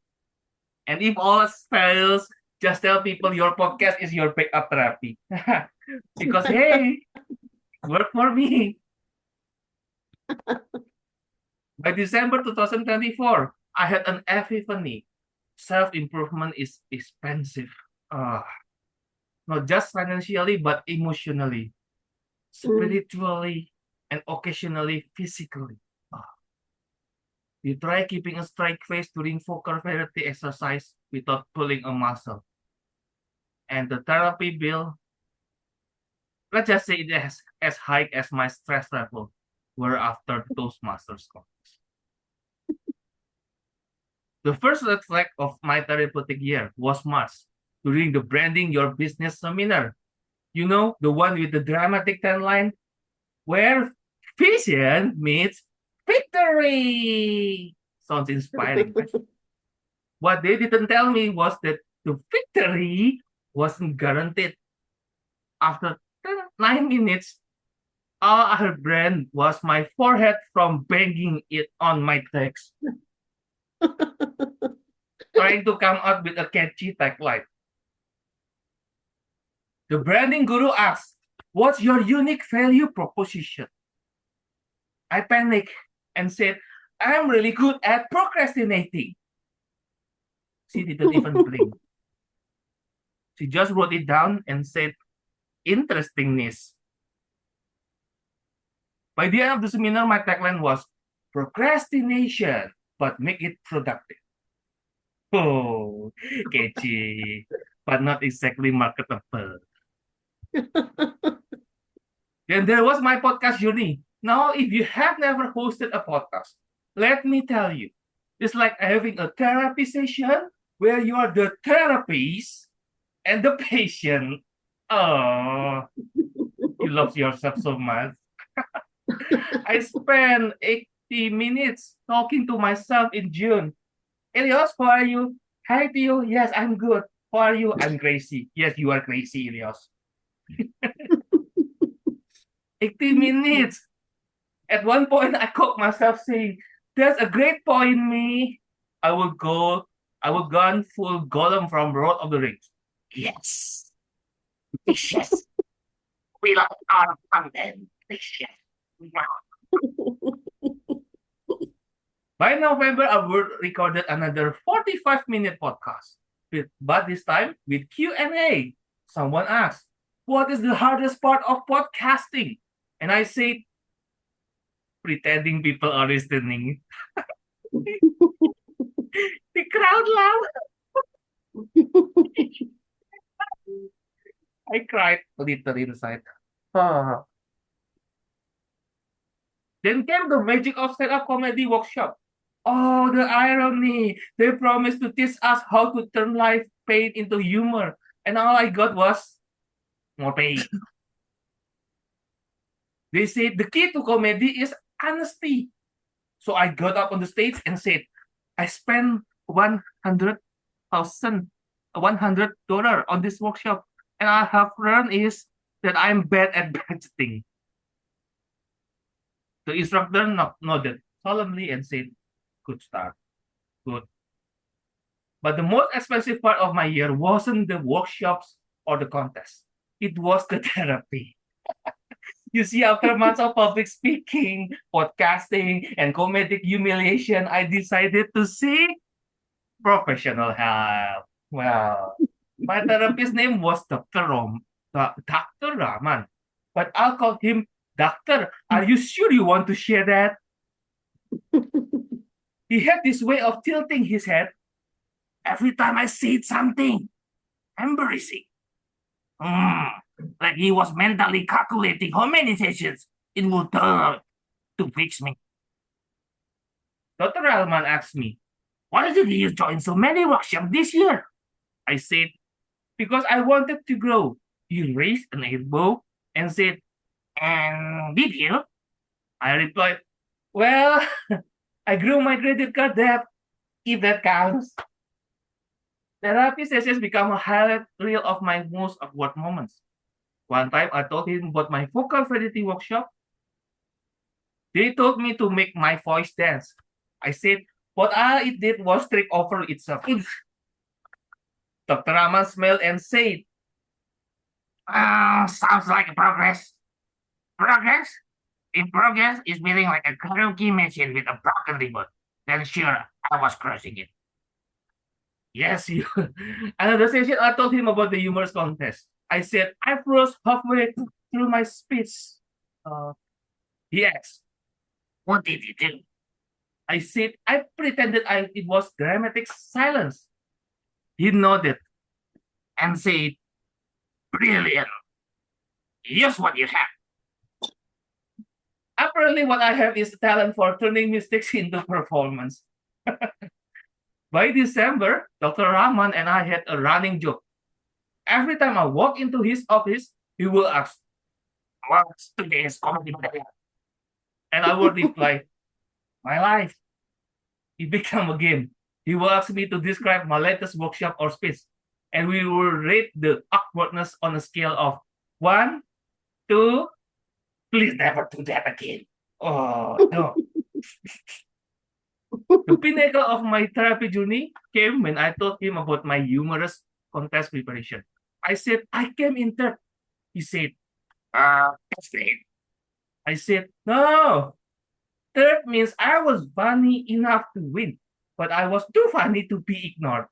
Speaker 7: And if all else fails, just tell people your podcast is your backup therapy. Because, hey, work for me. By December 2024, I had an epiphany. Self-improvement is expensive. Not just financially, but emotionally, spiritually, and occasionally physically. You try keeping a straight face during vocal variety exercise without pulling a muscle. And the therapy bill, let's just say it is as high as my stress level were after Toastmasters conference. The first red flag of my therapeutic year was March, during the Branding Your Business seminar. You know, the one with the dramatic 10-line, where vision meets victory. Sounds inspiring. What they didn't tell me was that the victory wasn't guaranteed. After 9 minutes, all I heard brand was my forehead from banging it on my text. Trying to come out with a catchy tagline. The branding guru asked, "What's your unique value proposition?" I panicked and said, "I'm really good at procrastinating." She didn't even blink. She just wrote it down and said, "Interestingness." By the end of the seminar, my tagline was, "Procrastination, but make it productive." Oh, catchy, but not exactly marketable. Then there was my podcast journey. Now, if you have never hosted a podcast, let me tell you, it's like having a therapy session where you are the therapist and the patient. Oh, you love yourself so much. I spent 80 minutes talking to myself in June. Eleos, how are you? Hi, Theo. Yes, I'm good. How are you? I'm crazy. Yes, you are crazy, Eleos. 80 minutes. At one point, I caught myself saying, "There's a great point, me. I will go full Gollum from Lord of the Rings." Yes. Yes. We love our content. Yes. By November, I recorded another 45-minute podcast, but this time with Q&A. Someone asked, "What is the hardest part of podcasting?" And I said, pretending people are listening. The crowd laughed. I cried a little inside. Ah. Then came the magic of stand-up comedy workshop. Oh, the irony. They promised to teach us how to turn life pain into humor. And all I got was more pain. They said the key to comedy is honesty. So I got up on the stage and said, I spent $100 on this workshop. And I have learned is that I'm bad at budgeting. The instructor nodded solemnly and said, good start. Good. But the most expensive part of my year wasn't the workshops or the contest. It was the therapy. You see, after months of public speaking, podcasting, and comedic humiliation, I decided to seek professional help. Well, my therapist's name was Dr. Rahman, but I'll call him Doctor. Are you sure you want to share that? He had this way of tilting his head every time I said something embarrassing. Like he was mentally calculating how many sessions it would take to fix me. Dr. Rahman asked me, why did you join so many workshops this year? I said, because I wanted to grow. He raised an elbow and said, and did you? I replied, well, I grew my credit card debt, if that counts. Therapy sessions become a highlight reel of my most awkward moments. One time I told him about my vocal fluidity workshop. They told me to make my voice dance. I said, what it did was trip over itself. Dr. Rahman smiled and said, sounds like progress. Progress? If progress is feeling like a karaoke machine with a broken ribbon, then sure, I was crushing it. Yes, you. Another session, I told him about the humorous contest. I said, I froze halfway through my speech. He asked, what did you do? I said, I pretended it was dramatic silence. He nodded and said, brilliant. Use what you have. Apparently, what I have is talent for turning mistakes into performance. By December, Dr. Rahman and I had a running joke. Every time I walk into his office, he will ask, what's today's comedy? And I would reply, my life. It became a game. He will ask me to describe my latest workshop or speech, and we will rate the awkwardness on a scale of 1, 2, please never do that again. Oh, no. The pinnacle of my therapy journey came when I told him about my humorous contest preparation. I said, I came in third. He said, that's great. I said, no. Third means I was funny enough to win, but I was too funny to be ignored.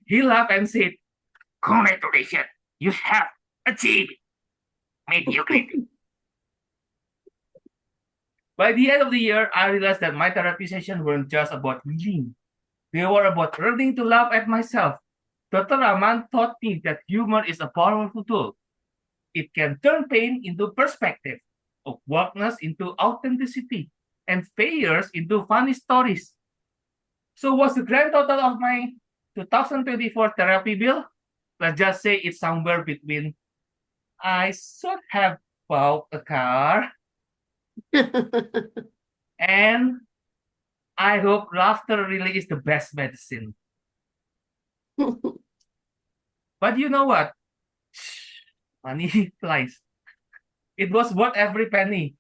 Speaker 7: He laughed and said, congratulations, you have achieved mediocrity. By the end of the year, I realized that my therapy sessions weren't just about healing. They were about learning to laugh at myself. Dr. Rahman taught me that humor is a powerful tool. It can turn pain into perspective, awkwardness into authenticity, and failures into funny stories. So what's the grand total of my 2024 therapy bill? Let's just say it's somewhere between I should have bought a car and I hope laughter really is the best medicine. But you know what? Money flies. It was worth every penny.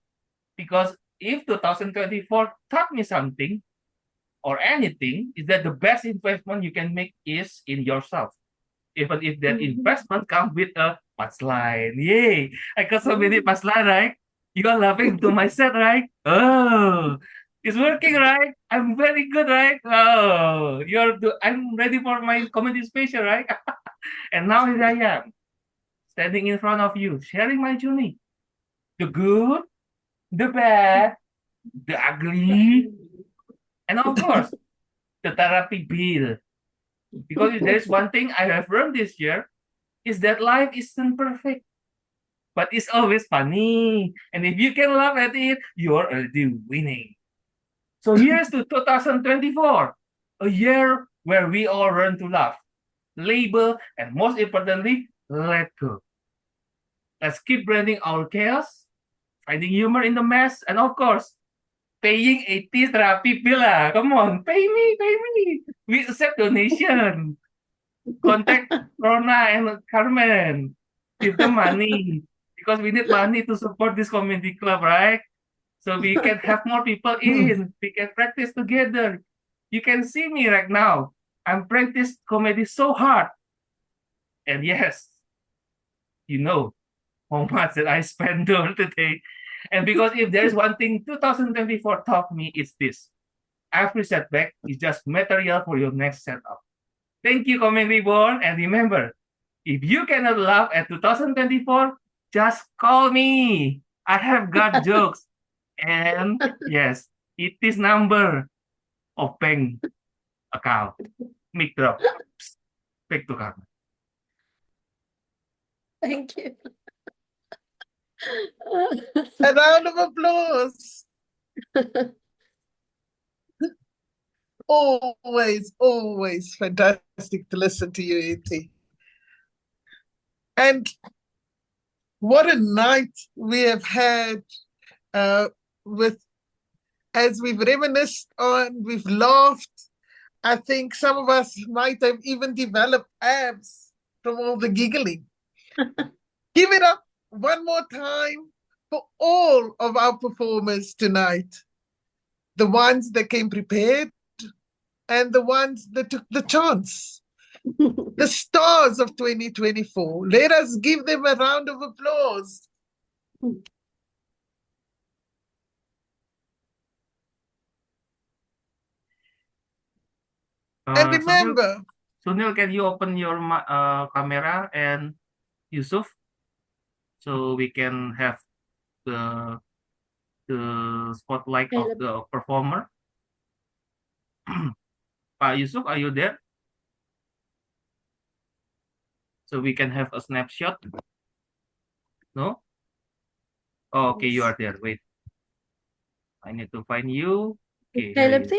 Speaker 7: Because if 2024 taught me something or anything, is that the best investment you can make is in yourself. Even if that investment comes with a punchline. Yay! I got so many punchline, right? You are laughing to my set, right? Oh, it's working, right? I'm very good, right? Oh, I'm ready for my comedy special, right? And now here I am, standing in front of you, sharing my journey. The good, the bad, the ugly, and of course, the therapy bill. Because if there's one thing I have learned this year, is that life isn't perfect, but it's always funny. And if you can laugh at it, you're already winning. So here's to 2024, a year where we all learn to laugh, label, and most importantly, let go. Let's keep branding our chaos, finding humor in the mess, and of course, paying 80 therapy bill. Come on, pay me, pay me. We accept donation. Contact Rona and Carmen. Give them money because we need money to support this comedy club, right? So we can have more people in. We can practice together. You can see me right now. I'm practice comedy so hard. And yes, you know how much that I spent during today. And because if there's one thing 2024 taught me, it's this. Every setback is just material for your next setup. Thank you, Comeng Reborn. And remember, if you cannot laugh at 2024, just call me. I have got jokes. And yes, it is number of bank account. Mic drop. Back to Carmen.
Speaker 3: Thank you.
Speaker 2: A round of applause. Always fantastic to listen to you, E.T. And what a night we have had as we've reminisced on, we've laughed. I think some of us might have even developed abs from all the giggling. Give it up one more time for all of our performers tonight. The ones that came prepared and the ones that took the chance. The stars of 2024. Let us give them a round of applause. And remember,
Speaker 7: Sunil, can you open your camera and Yusuf, so we can have the spotlight of the performer? Pak Yusuf, are you there? So we can have a snapshot. No? Oh, okay, you are there. Wait, I need to find you. Okay,
Speaker 3: Caleb,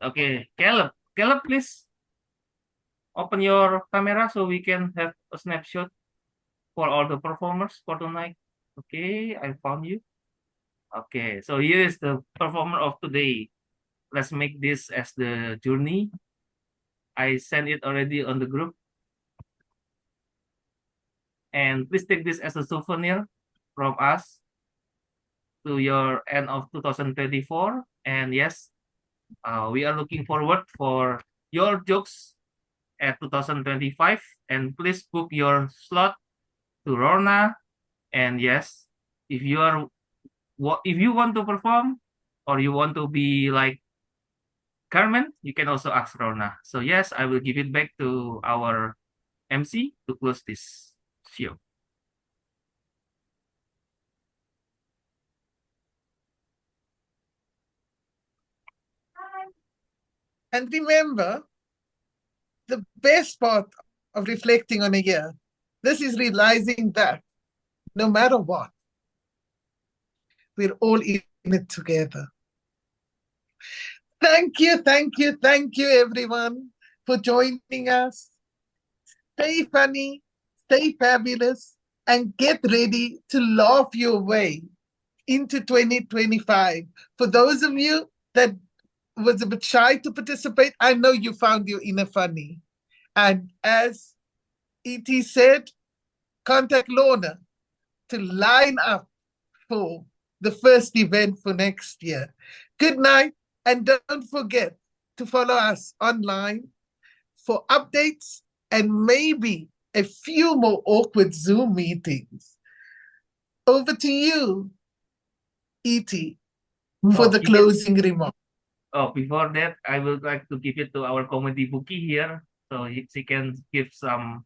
Speaker 7: okay, Caleb, please open your camera so we can have a snapshot for all the performers for tonight. Okay, I found you. Okay, so here is the performer of today. Let's make this as the journey. I sent it already on the group. And please take this as a souvenir from us to your end of 2024. And yes, we are looking forward for your jokes at 2025. And please book your slot to Rona. And yes, if you want to perform or you want to be like Carmen, you can also ask Rona. So yes, I will give it back to our MC to close this show.
Speaker 2: and remember, the best part of reflecting on a year, this is realizing that no matter what, we're all in it together. Thank you, everyone, for joining us. Stay funny, stay fabulous, and get ready to laugh your way into 2025. For those of you that was a bit shy to participate, I know you found your inner funny. And as E.T. said, contact Lorna to line up for the first event for next year. Good night, and don't forget to follow us online for updates and maybe a few more awkward Zoom meetings. Over to you, E.T., for the closing remarks.
Speaker 7: Oh, before that, I would like to give it to our comedy bookie here, so she can give some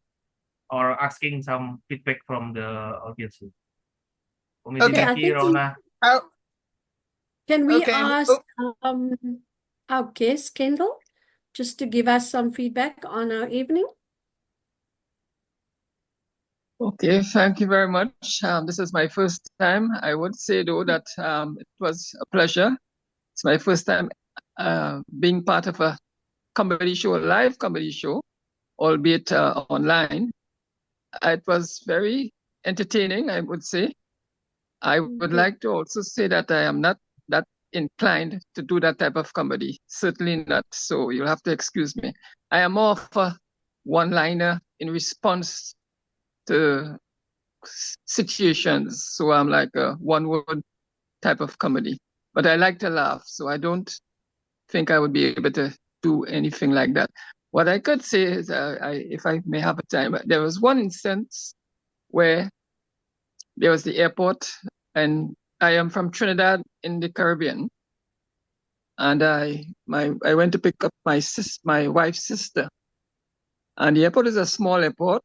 Speaker 7: or asking some feedback from the audience. Comedy
Speaker 2: Okay.
Speaker 7: bookie, Rona.
Speaker 3: Can we
Speaker 2: Okay.
Speaker 3: ask our guest, Kendall, just to give us some feedback on our evening?
Speaker 8: Okay, thank you very much. This is my first time. I would say, though, that it was a pleasure. It's my first time being part of a comedy show, a live comedy show, albeit online. It was very entertaining, I would say. I would like to also say that I am not that inclined to do that type of comedy. Certainly not. So you'll have to excuse me. I am more of a one-liner in response to situations. So I'm like a one-word type of comedy. But I like to laugh, so I don't think I would be able to do anything like that. What I could say is, if I may have a time, there was one instance where there was the airport, and I am from Trinidad in the Caribbean, and I went to pick up my wife's sister, and the airport is a small airport,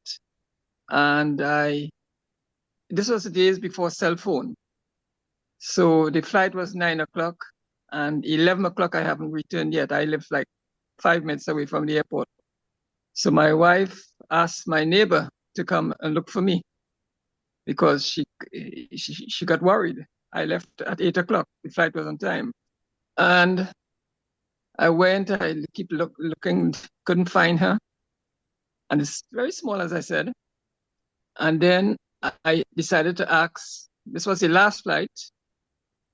Speaker 8: and this was the days before cell phone, so the flight was 9 o'clock, and 11 o'clock I haven't returned yet. I live like 5 minutes away from the airport, so my wife asked my neighbor to come and look for me, because she got worried. I left at 8 o'clock. The flight was on time. And I went, I keep looking, couldn't find her. And it's very small, as I said. And then I decided to ask, this was the last flight,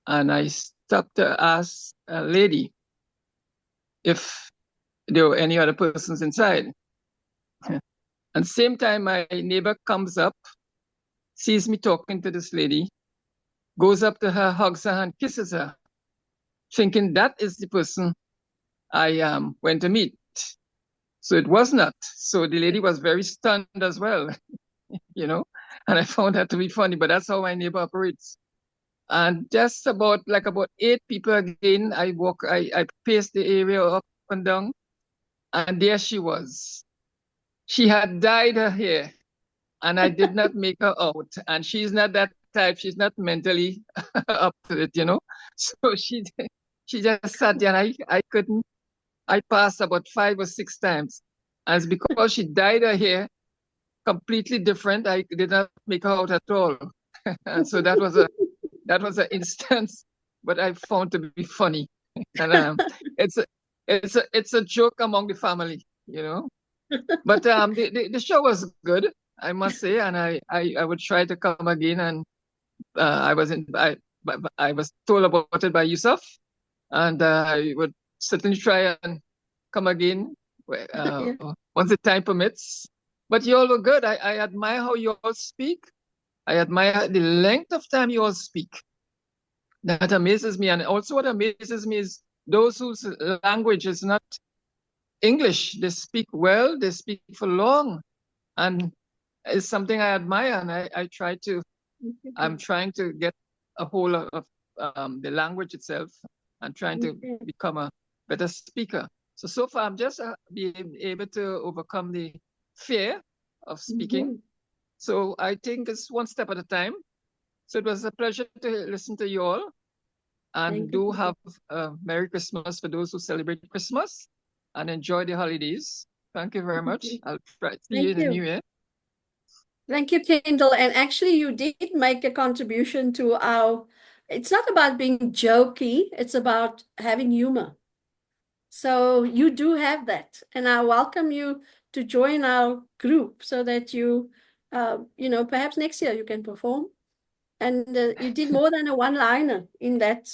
Speaker 8: and I stopped to ask a lady if there were any other persons inside. And same time, my neighbor comes up, sees me talking to this lady, goes up to her, hugs her, and kisses her, thinking that is the person I went to meet. So it was not. So the lady was very stunned as well, you know, and I found that to be funny, but that's how my neighbor operates. And just about 8 people again, I paced the area up and down, and there she was. She had dyed her hair, and I did not make her out. And she's not that type. She's not mentally up to it, you know. So she just sat there, and I couldn't. I passed about 5 or 6 times. And it's because she dyed her hair completely different. I did not make her out at all. And so that was an instance, but I found to be funny. And it's a joke among the family, you know. But the show was good, I must say, and I would try to come again. And I was told about it by Yusuf, and I would certainly try and come again once the time permits. But you all were good. I admire how you all speak. I admire the length of time you all speak. That amazes me. And also what amazes me is those whose language is not English. They speak well, they speak for long. And it's something I admire, and I'm trying to get a hold of the language itself and trying to become a better speaker. So far, I'm just being able to overcome the fear of speaking. So I think it's one step at a time. So it was a pleasure to listen to you all. And do have a Merry Christmas for those who celebrate Christmas, and enjoy the holidays. Thank you very much. I'll try to see you in the new year.
Speaker 3: Thank you, Kendall. And actually, you did make a contribution to it's not about being jokey, it's about having humor. So you do have that, and I welcome you to join our group so that you, perhaps next year you can perform. And you did more than a one-liner in that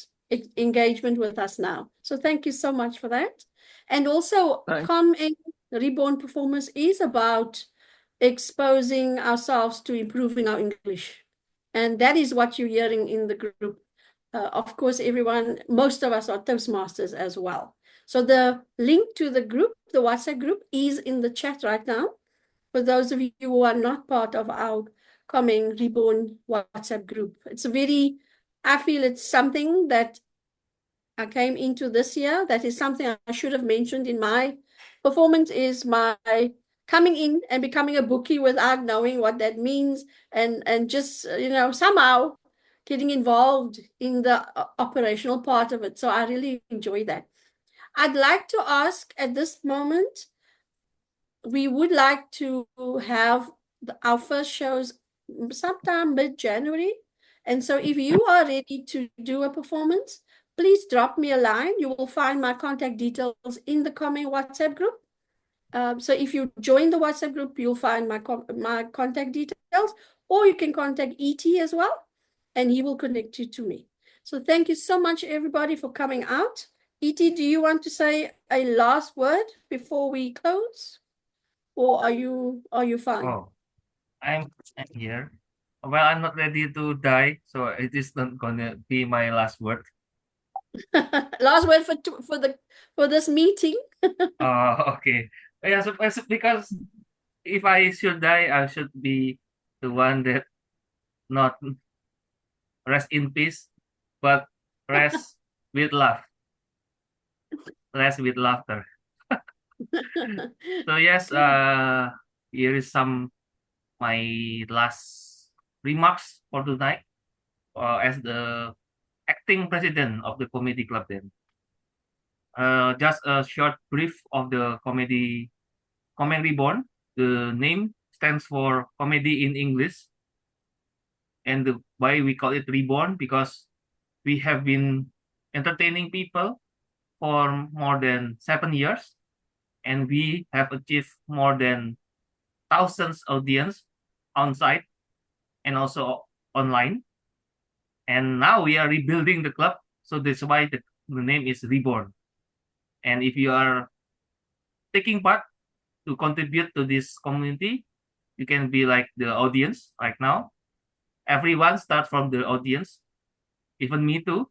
Speaker 3: engagement with us now. So thank you so much for that. And also,
Speaker 8: Thank
Speaker 3: Comeng Reborn Performance is about exposing ourselves to improving our English. And that is what you're hearing in the group. Of course, most of us are Toastmasters as well. So the link to the group, the WhatsApp group, is in the chat right now. For those of you who are not part of our Coming Reborn WhatsApp group. I feel it's something that I came into this year. That is something I should have mentioned in my performance, is my coming in and becoming a bookie without knowing what that means, and just, somehow getting involved in the operational part of it. So I really enjoy that. I'd like to ask at this moment, we would like to have our first shows sometime mid-January. And so if you are ready to do a performance, please drop me a line. You will find my contact details in the Coming WhatsApp group. So if you join the WhatsApp group, you'll find my contact details, or you can contact ET as well, and he will connect you to me. So thank you so much, everybody, for coming out. ET, do you want to say a last word before we close? Or are you fine?
Speaker 7: Oh, I'm here. Well, I'm not ready to die, so it is not gonna be my last word.
Speaker 3: Last word for this meeting.
Speaker 7: Okay. Yeah, so because if I should die, I should be the one that not rest in peace, but rest with love, rest with laughter. So yes, here is my last remarks for tonight, as the acting president of the comedy club. Then, just a short brief of the Comeng Reborn. The name stands for comedy in English, and why we call it reborn, because we have been entertaining people for more than 7 years, and we have achieved more than thousands audience on site and also online. And now we are rebuilding the club, so that's why the name is Reborn. And if you are taking part to contribute to this community, you can be like the audience right now. Everyone starts from the audience, even me too.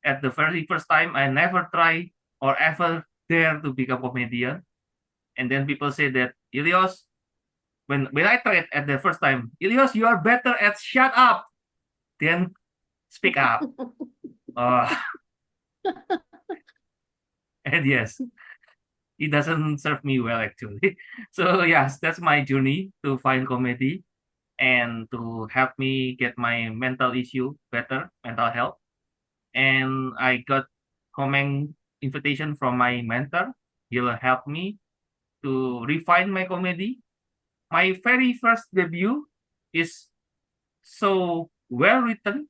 Speaker 7: At the very first time, I never try or ever dare to become a comedian. And then people say that, Eleos, when I tried at the first time, Eleos, you are better at shut up than speak up. And yes, it doesn't serve me well actually. So yes, that's my journey to find comedy and to help me get my mental issue better, mental health. And I got comment invitation from my mentor. He'll help me to refine my comedy. My very first debut is so well written,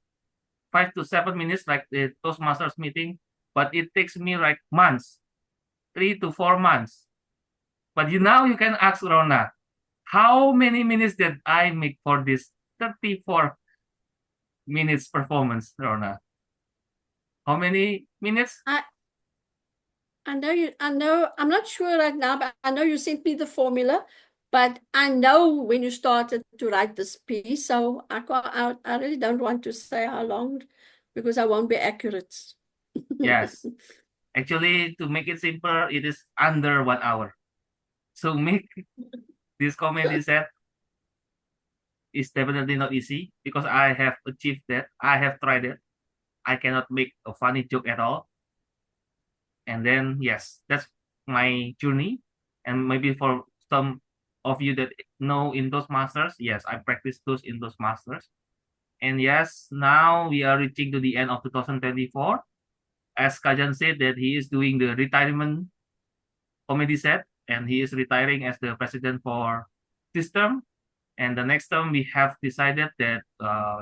Speaker 7: 5 to 7 minutes, like the Toastmasters meeting, but it takes me like months, 3 to 4 months. But now you can ask Rona, how many minutes did I make for this 34 minutes performance, Rona? How many minutes?
Speaker 3: I know, I'm not sure right now, but I know you sent me the formula, but I know when you started to write this piece, so I really don't want to say how long, because I won't be accurate.
Speaker 7: Yes. Actually, to make it simple, it is under 1 hour. So make this comedy set is definitely not easy, because I have achieved that. I have tried it. I cannot make a funny joke at all. And then, yes, that's my journey. And maybe for some of you that know in those masters, yes, I practice those in those masters. And yes, now we are reaching to the end of 2024. As Kajan said, that he is doing the retirement comedy set, and he is retiring as the president for this term. And the next term, we have decided that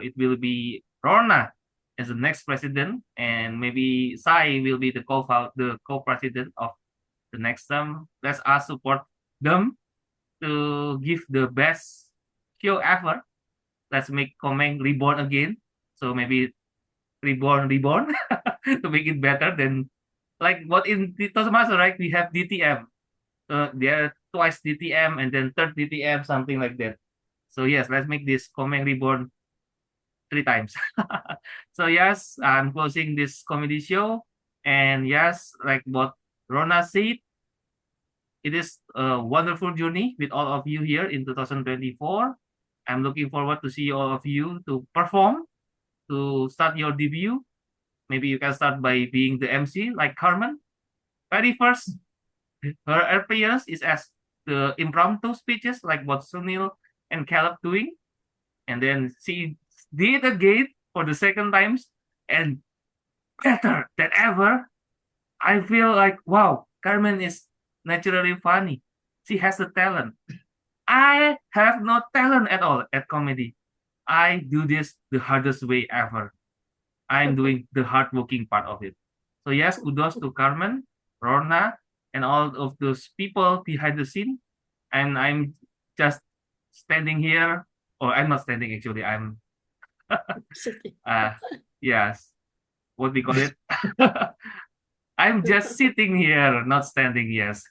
Speaker 7: it will be Rona as the next president, and maybe Sai will be the co-president of the next time. Let's us support them to give the best show ever. Let's make Comeng Reborn again. So maybe reborn to make it better than like what in the Toastmaster, right? We have DTM. So there are twice DTM and then third DTM, something like that. So yes, let's make this Comeng Reborn 3 times. So yes, I'm closing this comedy show. And yes, like what Rona said, it is a wonderful journey with all of you here in 2024. I'm looking forward to see all of you to perform, to start your debut. Maybe you can start by being the MC like Carmen. Very first, her appearance is as the impromptu speeches like what Sunil and Caleb doing. And then she did again for the second times and better than ever. I feel like, wow, Carmen is naturally funny. She has the talent. I have no talent at all at comedy. I do this the hardest way ever. I'm doing the hardworking part of it. So yes, kudos to Carmen, Rona, and all of those people behind the scene. And I'm just standing here, or I'm not standing actually. I'm yes, what we call it. I'm just sitting here, not standing. Yes,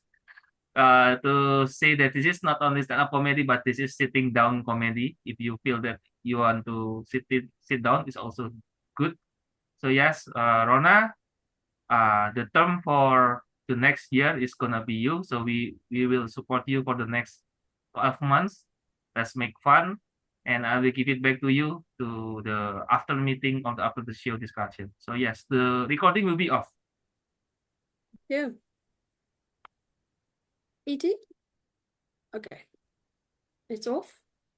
Speaker 7: to say that this is not only stand-up comedy, but this is sitting down comedy. If you feel that you want to sit down, is also good. So yes, Rona, the term for the next year is gonna be you. So we will support you for the next 12 months. Let's make fun, and I will give it back to you to the after meeting of the after the show discussion. So yes, the recording will be off.
Speaker 3: Yeah. ET? Okay. It's off.